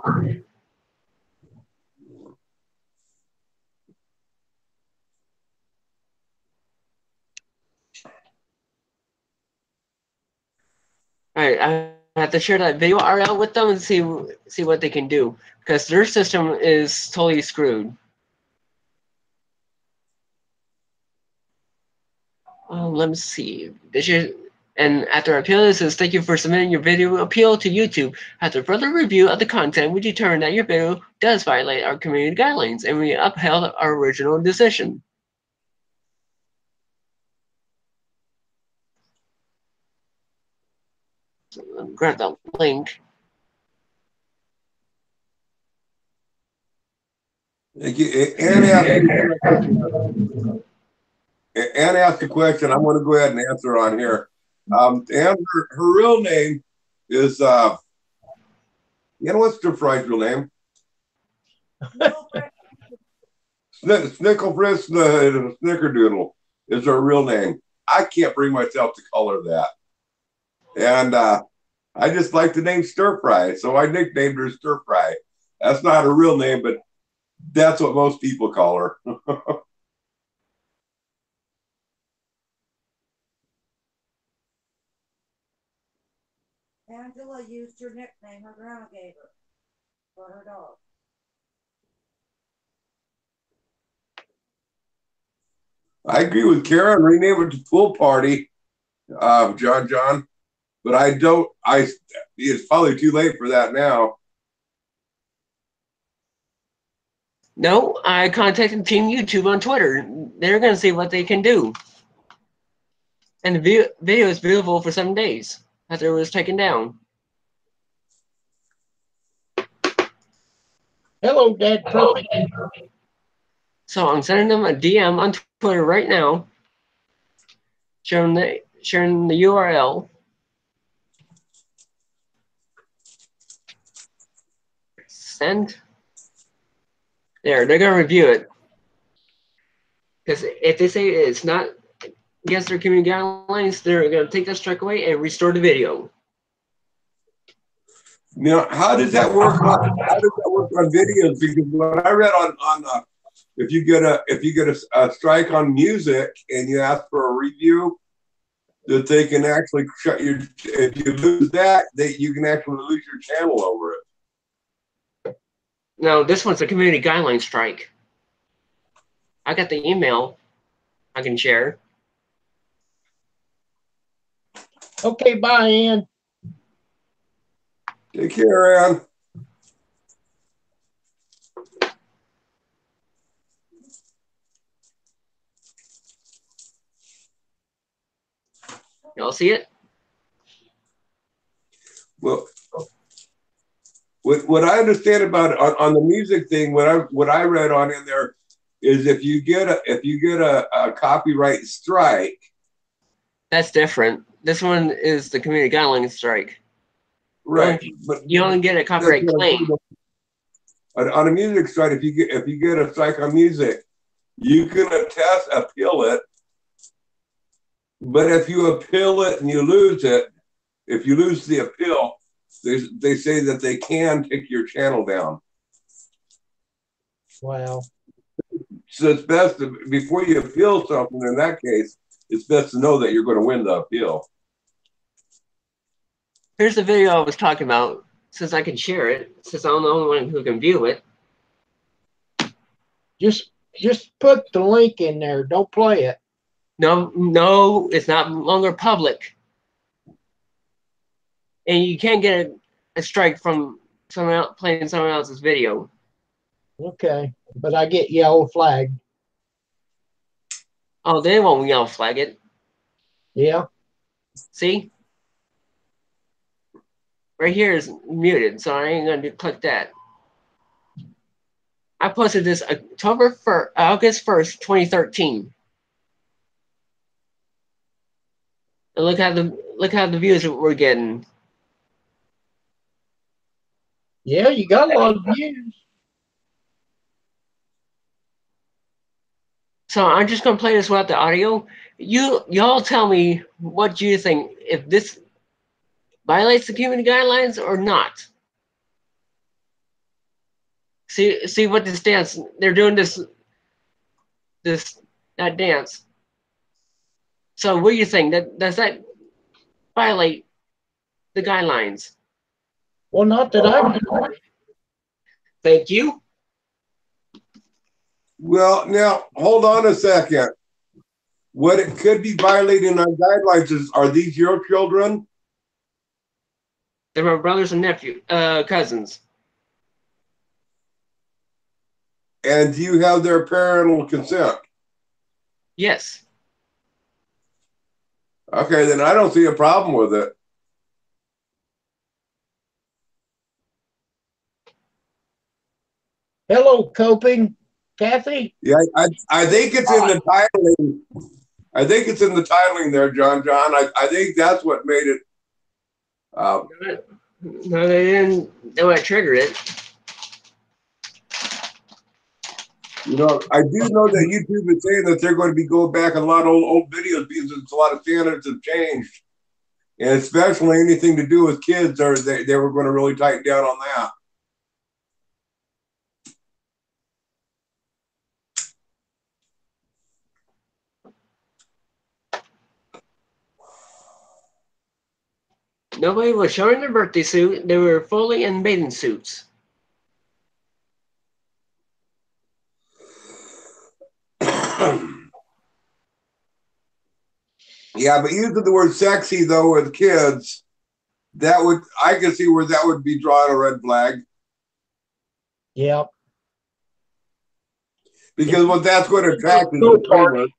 All right, I have to share that video URL with them and see what they can do. Because their system is totally screwed. Let me see. And after appeal, it says, thank you for submitting your video appeal to YouTube. After further review of the content, we determined that your video does violate our community guidelines, and we upheld our original decision. So grab that link. Thank you. Anne asked a question. I'm going to go ahead and answer on here. And her real name is, what's the fried's real name? Snicklefritz Snickerdoodle is her real name. I can't bring myself to call her that. And I just like the name Stir Fry, so I nicknamed her Stir Fry. That's not her real name, but that's what most people call her. Angela used her nickname her grandma gave her for her dog. I agree with Karen. Rename it to Pool Party, John. But I don't. It's probably too late for that now. No, I contacted Team YouTube on Twitter. They're going to see what they can do. And the video is viewable for 7 days after it was taken down. Hello, Dad. Perfect. So I'm sending them a DM on Twitter right now, sharing the URL. Send. There, they're going to review it. Because if they say it's not against their community guidelines, they're going to take that strike away and restore the video. Now, how does that work on videos? Because what I read on if you get a strike on music and you ask for a review, that they can actually shut your. If you lose that, you can actually lose your channel over it. No, this one's a community guideline strike. I got the email. I can share. Okay, bye, Ann. Take care, Ann. Y'all see it? Well, what I understand about it, on the music thing, what I read on in there is if you get a copyright strike. That's different. This one is the community guidelines strike. Right, You only get a copyright claim. On a music strike, if you get a strike on music, you can appeal it. But if you appeal it and you lose it, if you lose the appeal, they say that they can take your channel down. Wow. So it's best before you appeal something. In that case, it's best to know that you're going to win the appeal. Here's the video I was talking about. Since I can share it, since I'm the only one who can view it. Just put the link in there. Don't play it. No, it's not longer public. And you can't get a strike from someone else playing someone else's video. Okay, but I get yellow flag. Oh, they won't yellow flag it. Yeah. See? Right here is muted, so I ain't gonna click that. I posted this August 1st, 2013. And look how the views we're getting. Yeah, you got a lot of views. So I'm just gonna play this without the audio. Y'all tell me what you think, if this violates the community guidelines or not. See what this dance, they're doing that dance. So what do you think? Does that violate the guidelines? Well, not that I. Thank you. Well, now hold on a second. What it could be violating our guidelines are these your children? They're my brothers and cousins. And do you have their parental consent? Yes. Okay, then I don't see a problem with it. Hello, coping, Kathy. Yeah, I think it's in the titling. I think it's in the titling there, John. I think that's what made it. No, they didn't know what triggered it. You know, I do know that YouTube is saying that they're going to be going back a lot of old videos because a lot of standards have changed, and especially anything to do with kids, they were going to really tighten down on that. Nobody was showing their birthday suit. They were fully in bathing suits. Yeah, but using the word sexy though with kids, I can see where that would be drawing a red flag. Yep. Because what that's going to attract is the dreamers.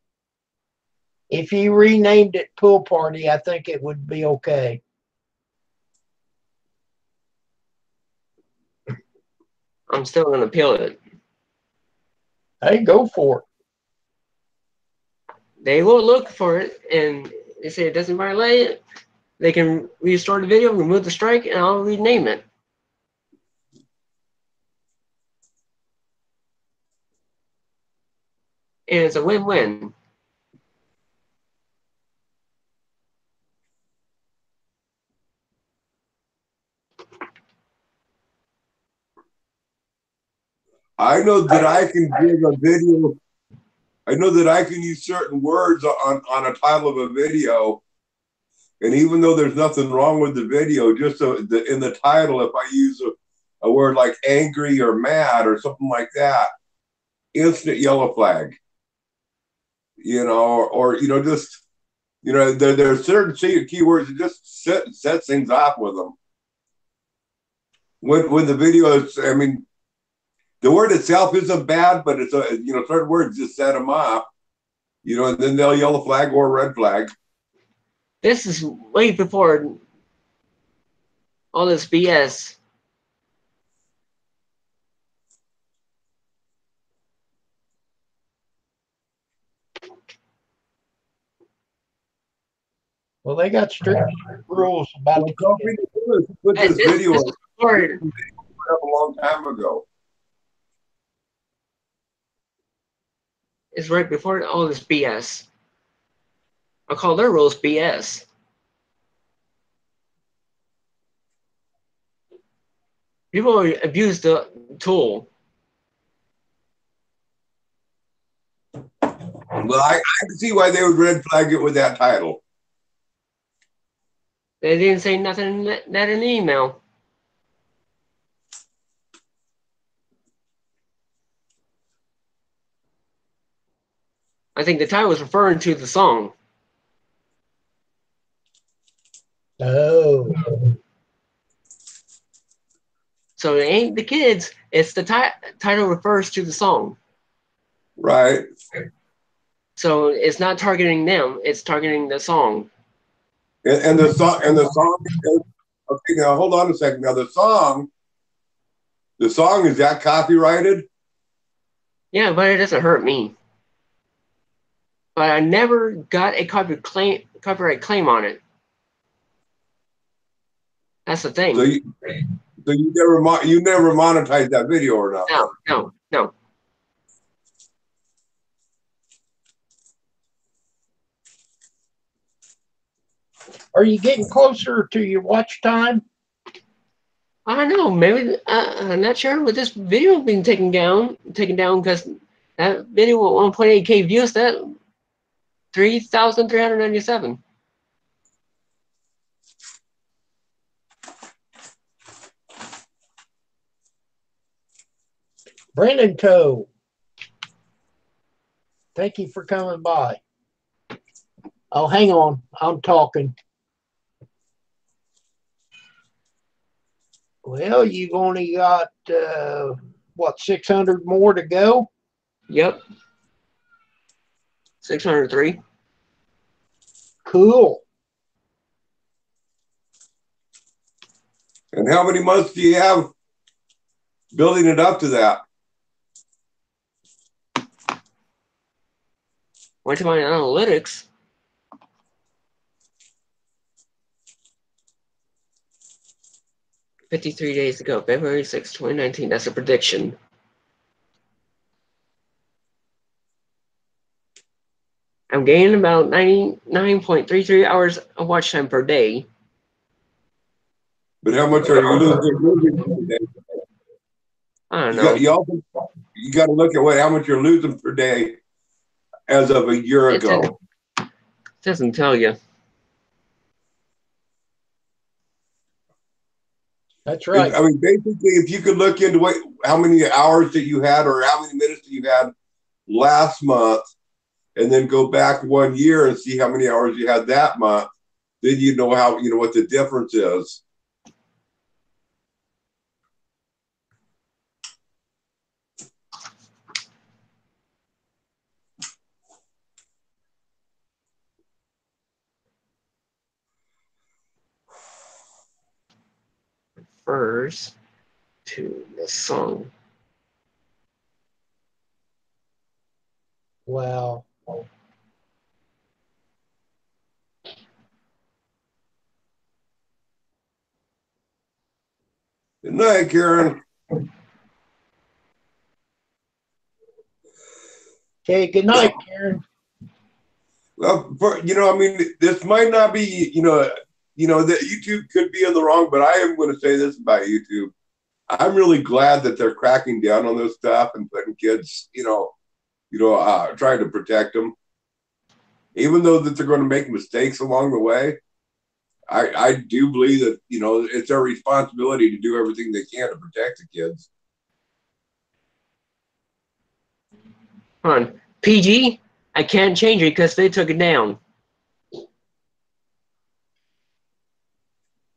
If you renamed it pool party, I think it would be okay. I'm still going to appeal it. Hey, go for it. They will look for it, and they say it doesn't violate it. They can restore the video, remove the strike, and I'll rename it. And it's a win-win. I know that I can give a video. I know that I can use certain words on a title of a video. And even though there's nothing wrong with the video, just in the title, if I use a word like angry or mad or something like that, instant yellow flag. you know, or you know, just you know, there are certain keywords that just set things off with them. When the video is, I mean, the word itself isn't bad, but it's a you know certain words just set them off. You know, and then they'll yellow flag or red flag. This is way before all this BS. Well, they got strict rules about the Company put this This video is before, up a long time ago. it's right before all this BS. I call their rules BS. People abuse the tool. Well, I can see why they would red flag it with that title. They didn't say nothing that in the email. I think the title was referring to the song. Oh. So it ain't the kids. It's the title refers to the song. Right. So it's not targeting them. It's targeting the song. And the song okay, now hold on a second. Now the song is that copyrighted? Yeah, but it doesn't hurt me. But I never got a copyright claim on it. That's the thing. So you never monetized that video or not? No. Are you getting closer to your watch time? I don't know. Maybe I'm not sure with this video being taken down because that video with 1.8K views, that 3,397. Brandon Toe, thank you for coming by. Oh, hang on. I'm talking. Well, you've only got, 600 more to go? Yep. 603. Cool. And how many months do you have building it up to that? Went to my analytics. $53 days ago, February 6, 2019. That's a prediction. I'm gaining about 99.33 hours of watch time per day. But how much are you losing? I don't know. You got to look at how much you're losing per day as of a year ago. It doesn't tell you. That's right. I mean, basically, if you could look into how many hours that you had or how many minutes that you had last month, and then go back 1 year and see how many hours you had that month, then you know what the difference is. Refers to the song. Wow. Good night, Karen. Okay, good night, Karen. Well, I mean, this might not be, that YouTube could be in the wrong, but I am going to say this about YouTube. I'm really glad that they're cracking down on this stuff and putting kids, trying to protect them. Even though that they're going to make mistakes along the way, I do believe that, it's their responsibility to do everything they can to protect the kids. Hold on. PG? I can't change it because they took it down.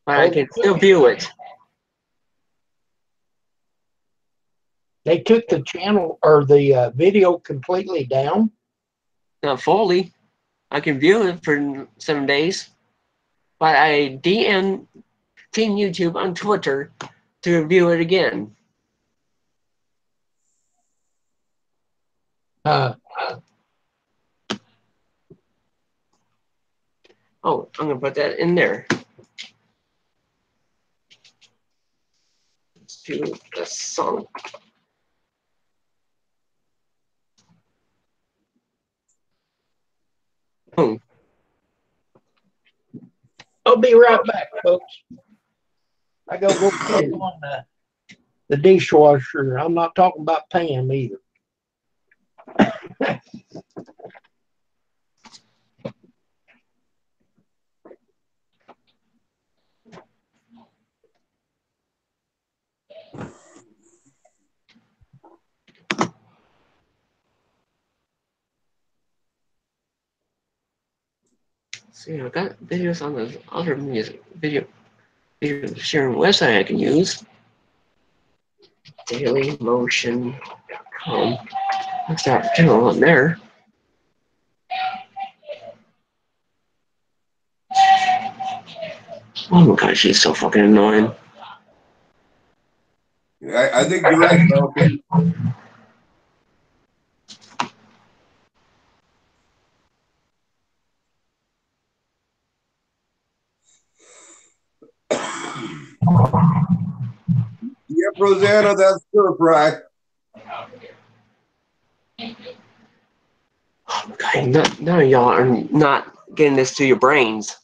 But I can still view it. They took the channel or the video completely down. Not fully. I can view it for 7 days. But I DM Team YouTube on Twitter to view it again. Uh, Oh, I'm going to put that in there. Let's do the song. Boom. I'll be right back, folks. I go check on the dishwasher. I'm not talking about Pam either. See, I got videos on the other music video sharing website I can use. Dailymotion.com. What's that channel on there? Oh my god, she's so fucking annoying. I think you're right, Falcon. Yep, Rosanna, that's stir fry. Oh my god, none of y'all are not getting this to your brains.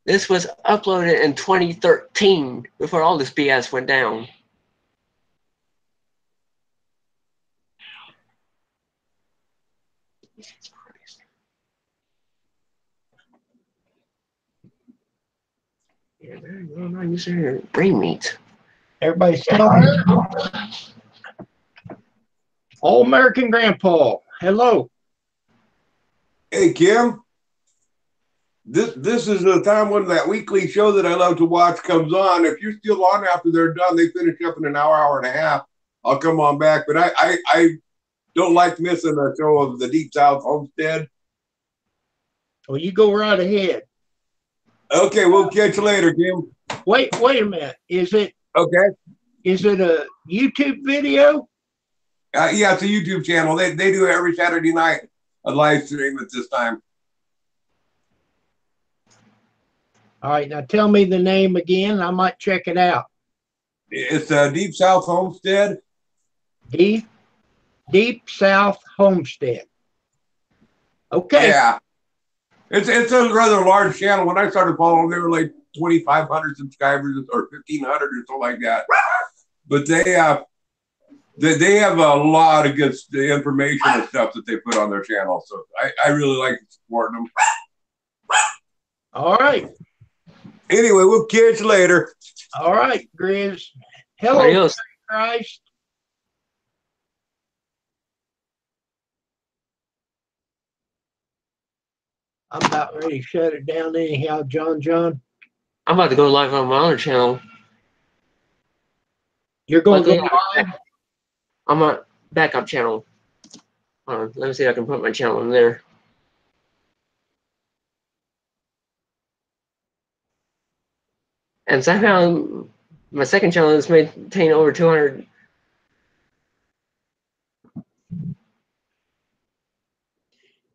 This was uploaded in 2013 before all this BS went down. Yeah, I'm not using your brain meat. Everybody still there? All American Grandpa. Hello. Hey, Kim. This is the time when that weekly show that I love to watch comes on. If you're still on after they're done, they finish up in an hour, hour and a half. I'll come on back. But I don't like missing a show of the Deep South Homestead. Well, you go right ahead. Okay, we'll catch you later, Kim. Wait a minute. Is it Okay. a YouTube video? Yeah, it's a YouTube channel. They do it every Saturday night, a live stream at this time. All right, now tell me the name again. I might check it out. It's Deep South Homestead. Deep South Homestead. Okay. Yeah. It's a rather large channel. When I started following, they were like 2,500 subscribers or 1,500 or something like that. But they have a lot of good information and stuff that they put on their channel. So I really like supporting them. All right. Anyway, we'll catch you later. All right, Grizz. Hello, Adios. Christ. I'm about ready to shut it down anyhow, John. I'm about to go live on my other channel. You're going to But go yeah, live? I'm a backup channel. Hold on, let me see if I can put my channel in there. And somehow my second channel has maintained over 200.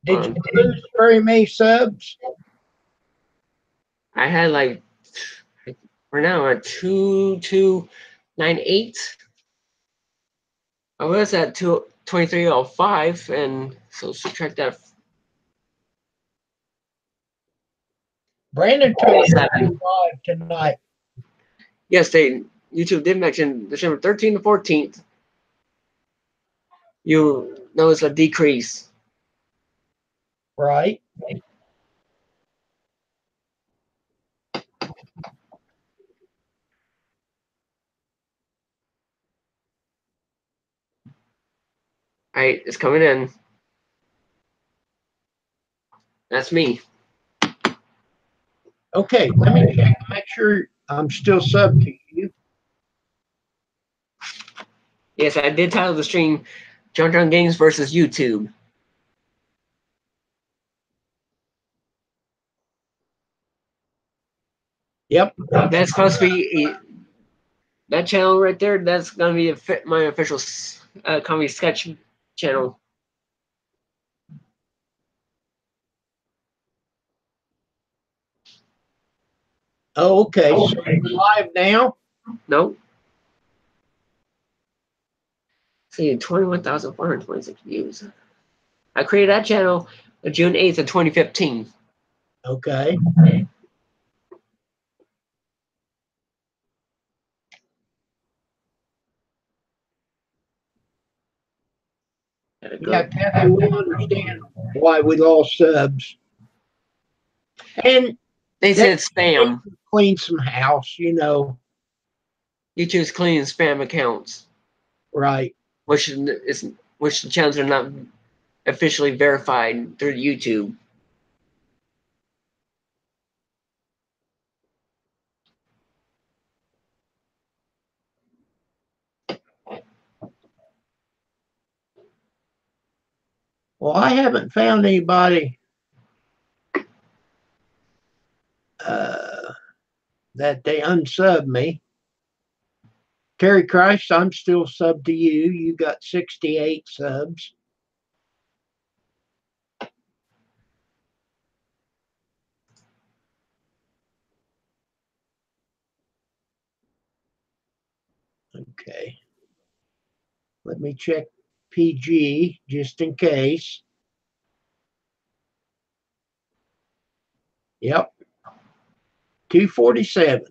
Did you lose very many subs? I had like, we're now at 2298. I was at 2305, and so subtract that. Brandon told me live tonight. Yes, YouTube did mention December 13th to 14th. You notice a decrease. Right. All right, it's coming in. That's me. Okay, let me check to make sure I'm still sub to you. Yes, I did title the stream John John Games versus YouTube. Yep. That's supposed to be that channel right there. That's gonna be my official comedy sketch channel. Oh, okay. So you're live now? Nope. See, 21,426 views. I created that channel on June 8th of 2015. Okay. Yeah, Kathy, we understand why we lost subs. And They said spam. clean some house, you know. YouTube's cleaning spam accounts, Right. which the channels are not officially verified through YouTube. Well, I haven't found anybody that they unsub me. Terry Christ, I'm still sub to you. You got 68 subs. Okay. Let me check PG just in case. Yep. 247.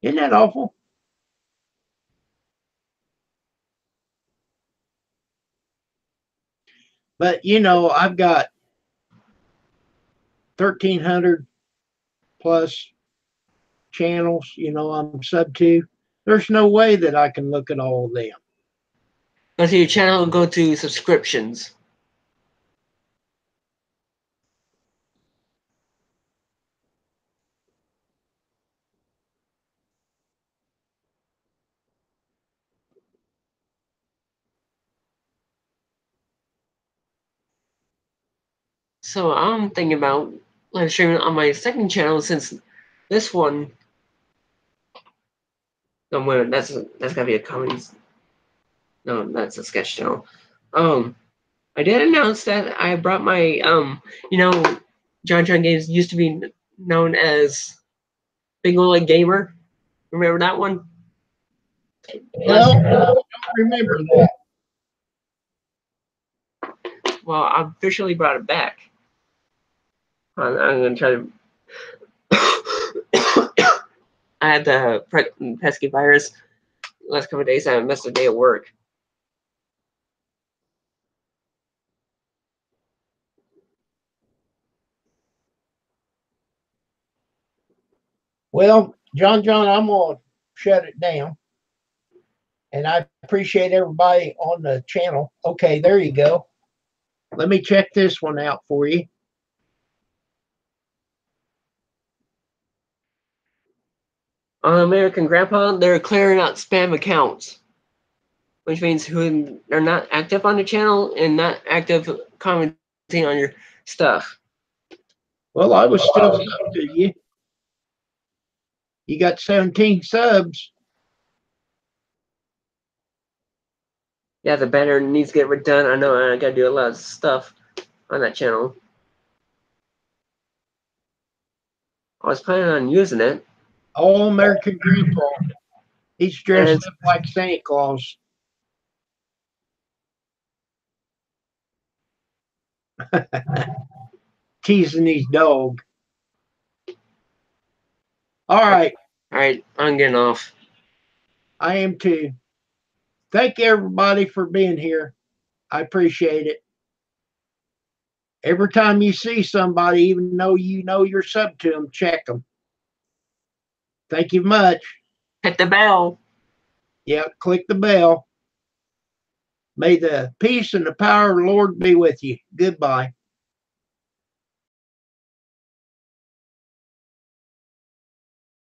Isn't that awful? But you know, I've got 1,300 plus channels, you know, I'm sub to. There's no way that I can look at all of them. Go to your channel and go to subscriptions. So I'm thinking about live streaming on my second channel since this one. No, that's gotta be a comedy. No, that's a sketch channel. I did announce that I brought my you know, John John Games used to be known as Big Ol' Gamer. Remember that one? Well, I don't remember that. Well, I officially brought it back. I'm gonna try to. I had the pesky virus last couple of days. I missed a day at work. Well, John, I'm going to shut it down. And I appreciate everybody on the channel. Okay, there you go. Let me check this one out for you. On American Grandpa, they're clearing out spam accounts, which means who they're not active on the channel and not active commenting on your stuff. Well, I was still sub to you. You got 17 subs. Yeah, the banner needs to get redone. I know I gotta do a lot of stuff on that channel. I was planning on using it. All American Grandpa. He's dressed up like Santa Claus. Teasing his dog. All right. All right, I'm getting off. I am too. Thank everybody for being here. I appreciate it. Every time you see somebody, even though you know you're sub to them, check them. Thank you much. Hit the bell. Yeah, click the bell. May the peace and the power of the Lord be with you. Goodbye.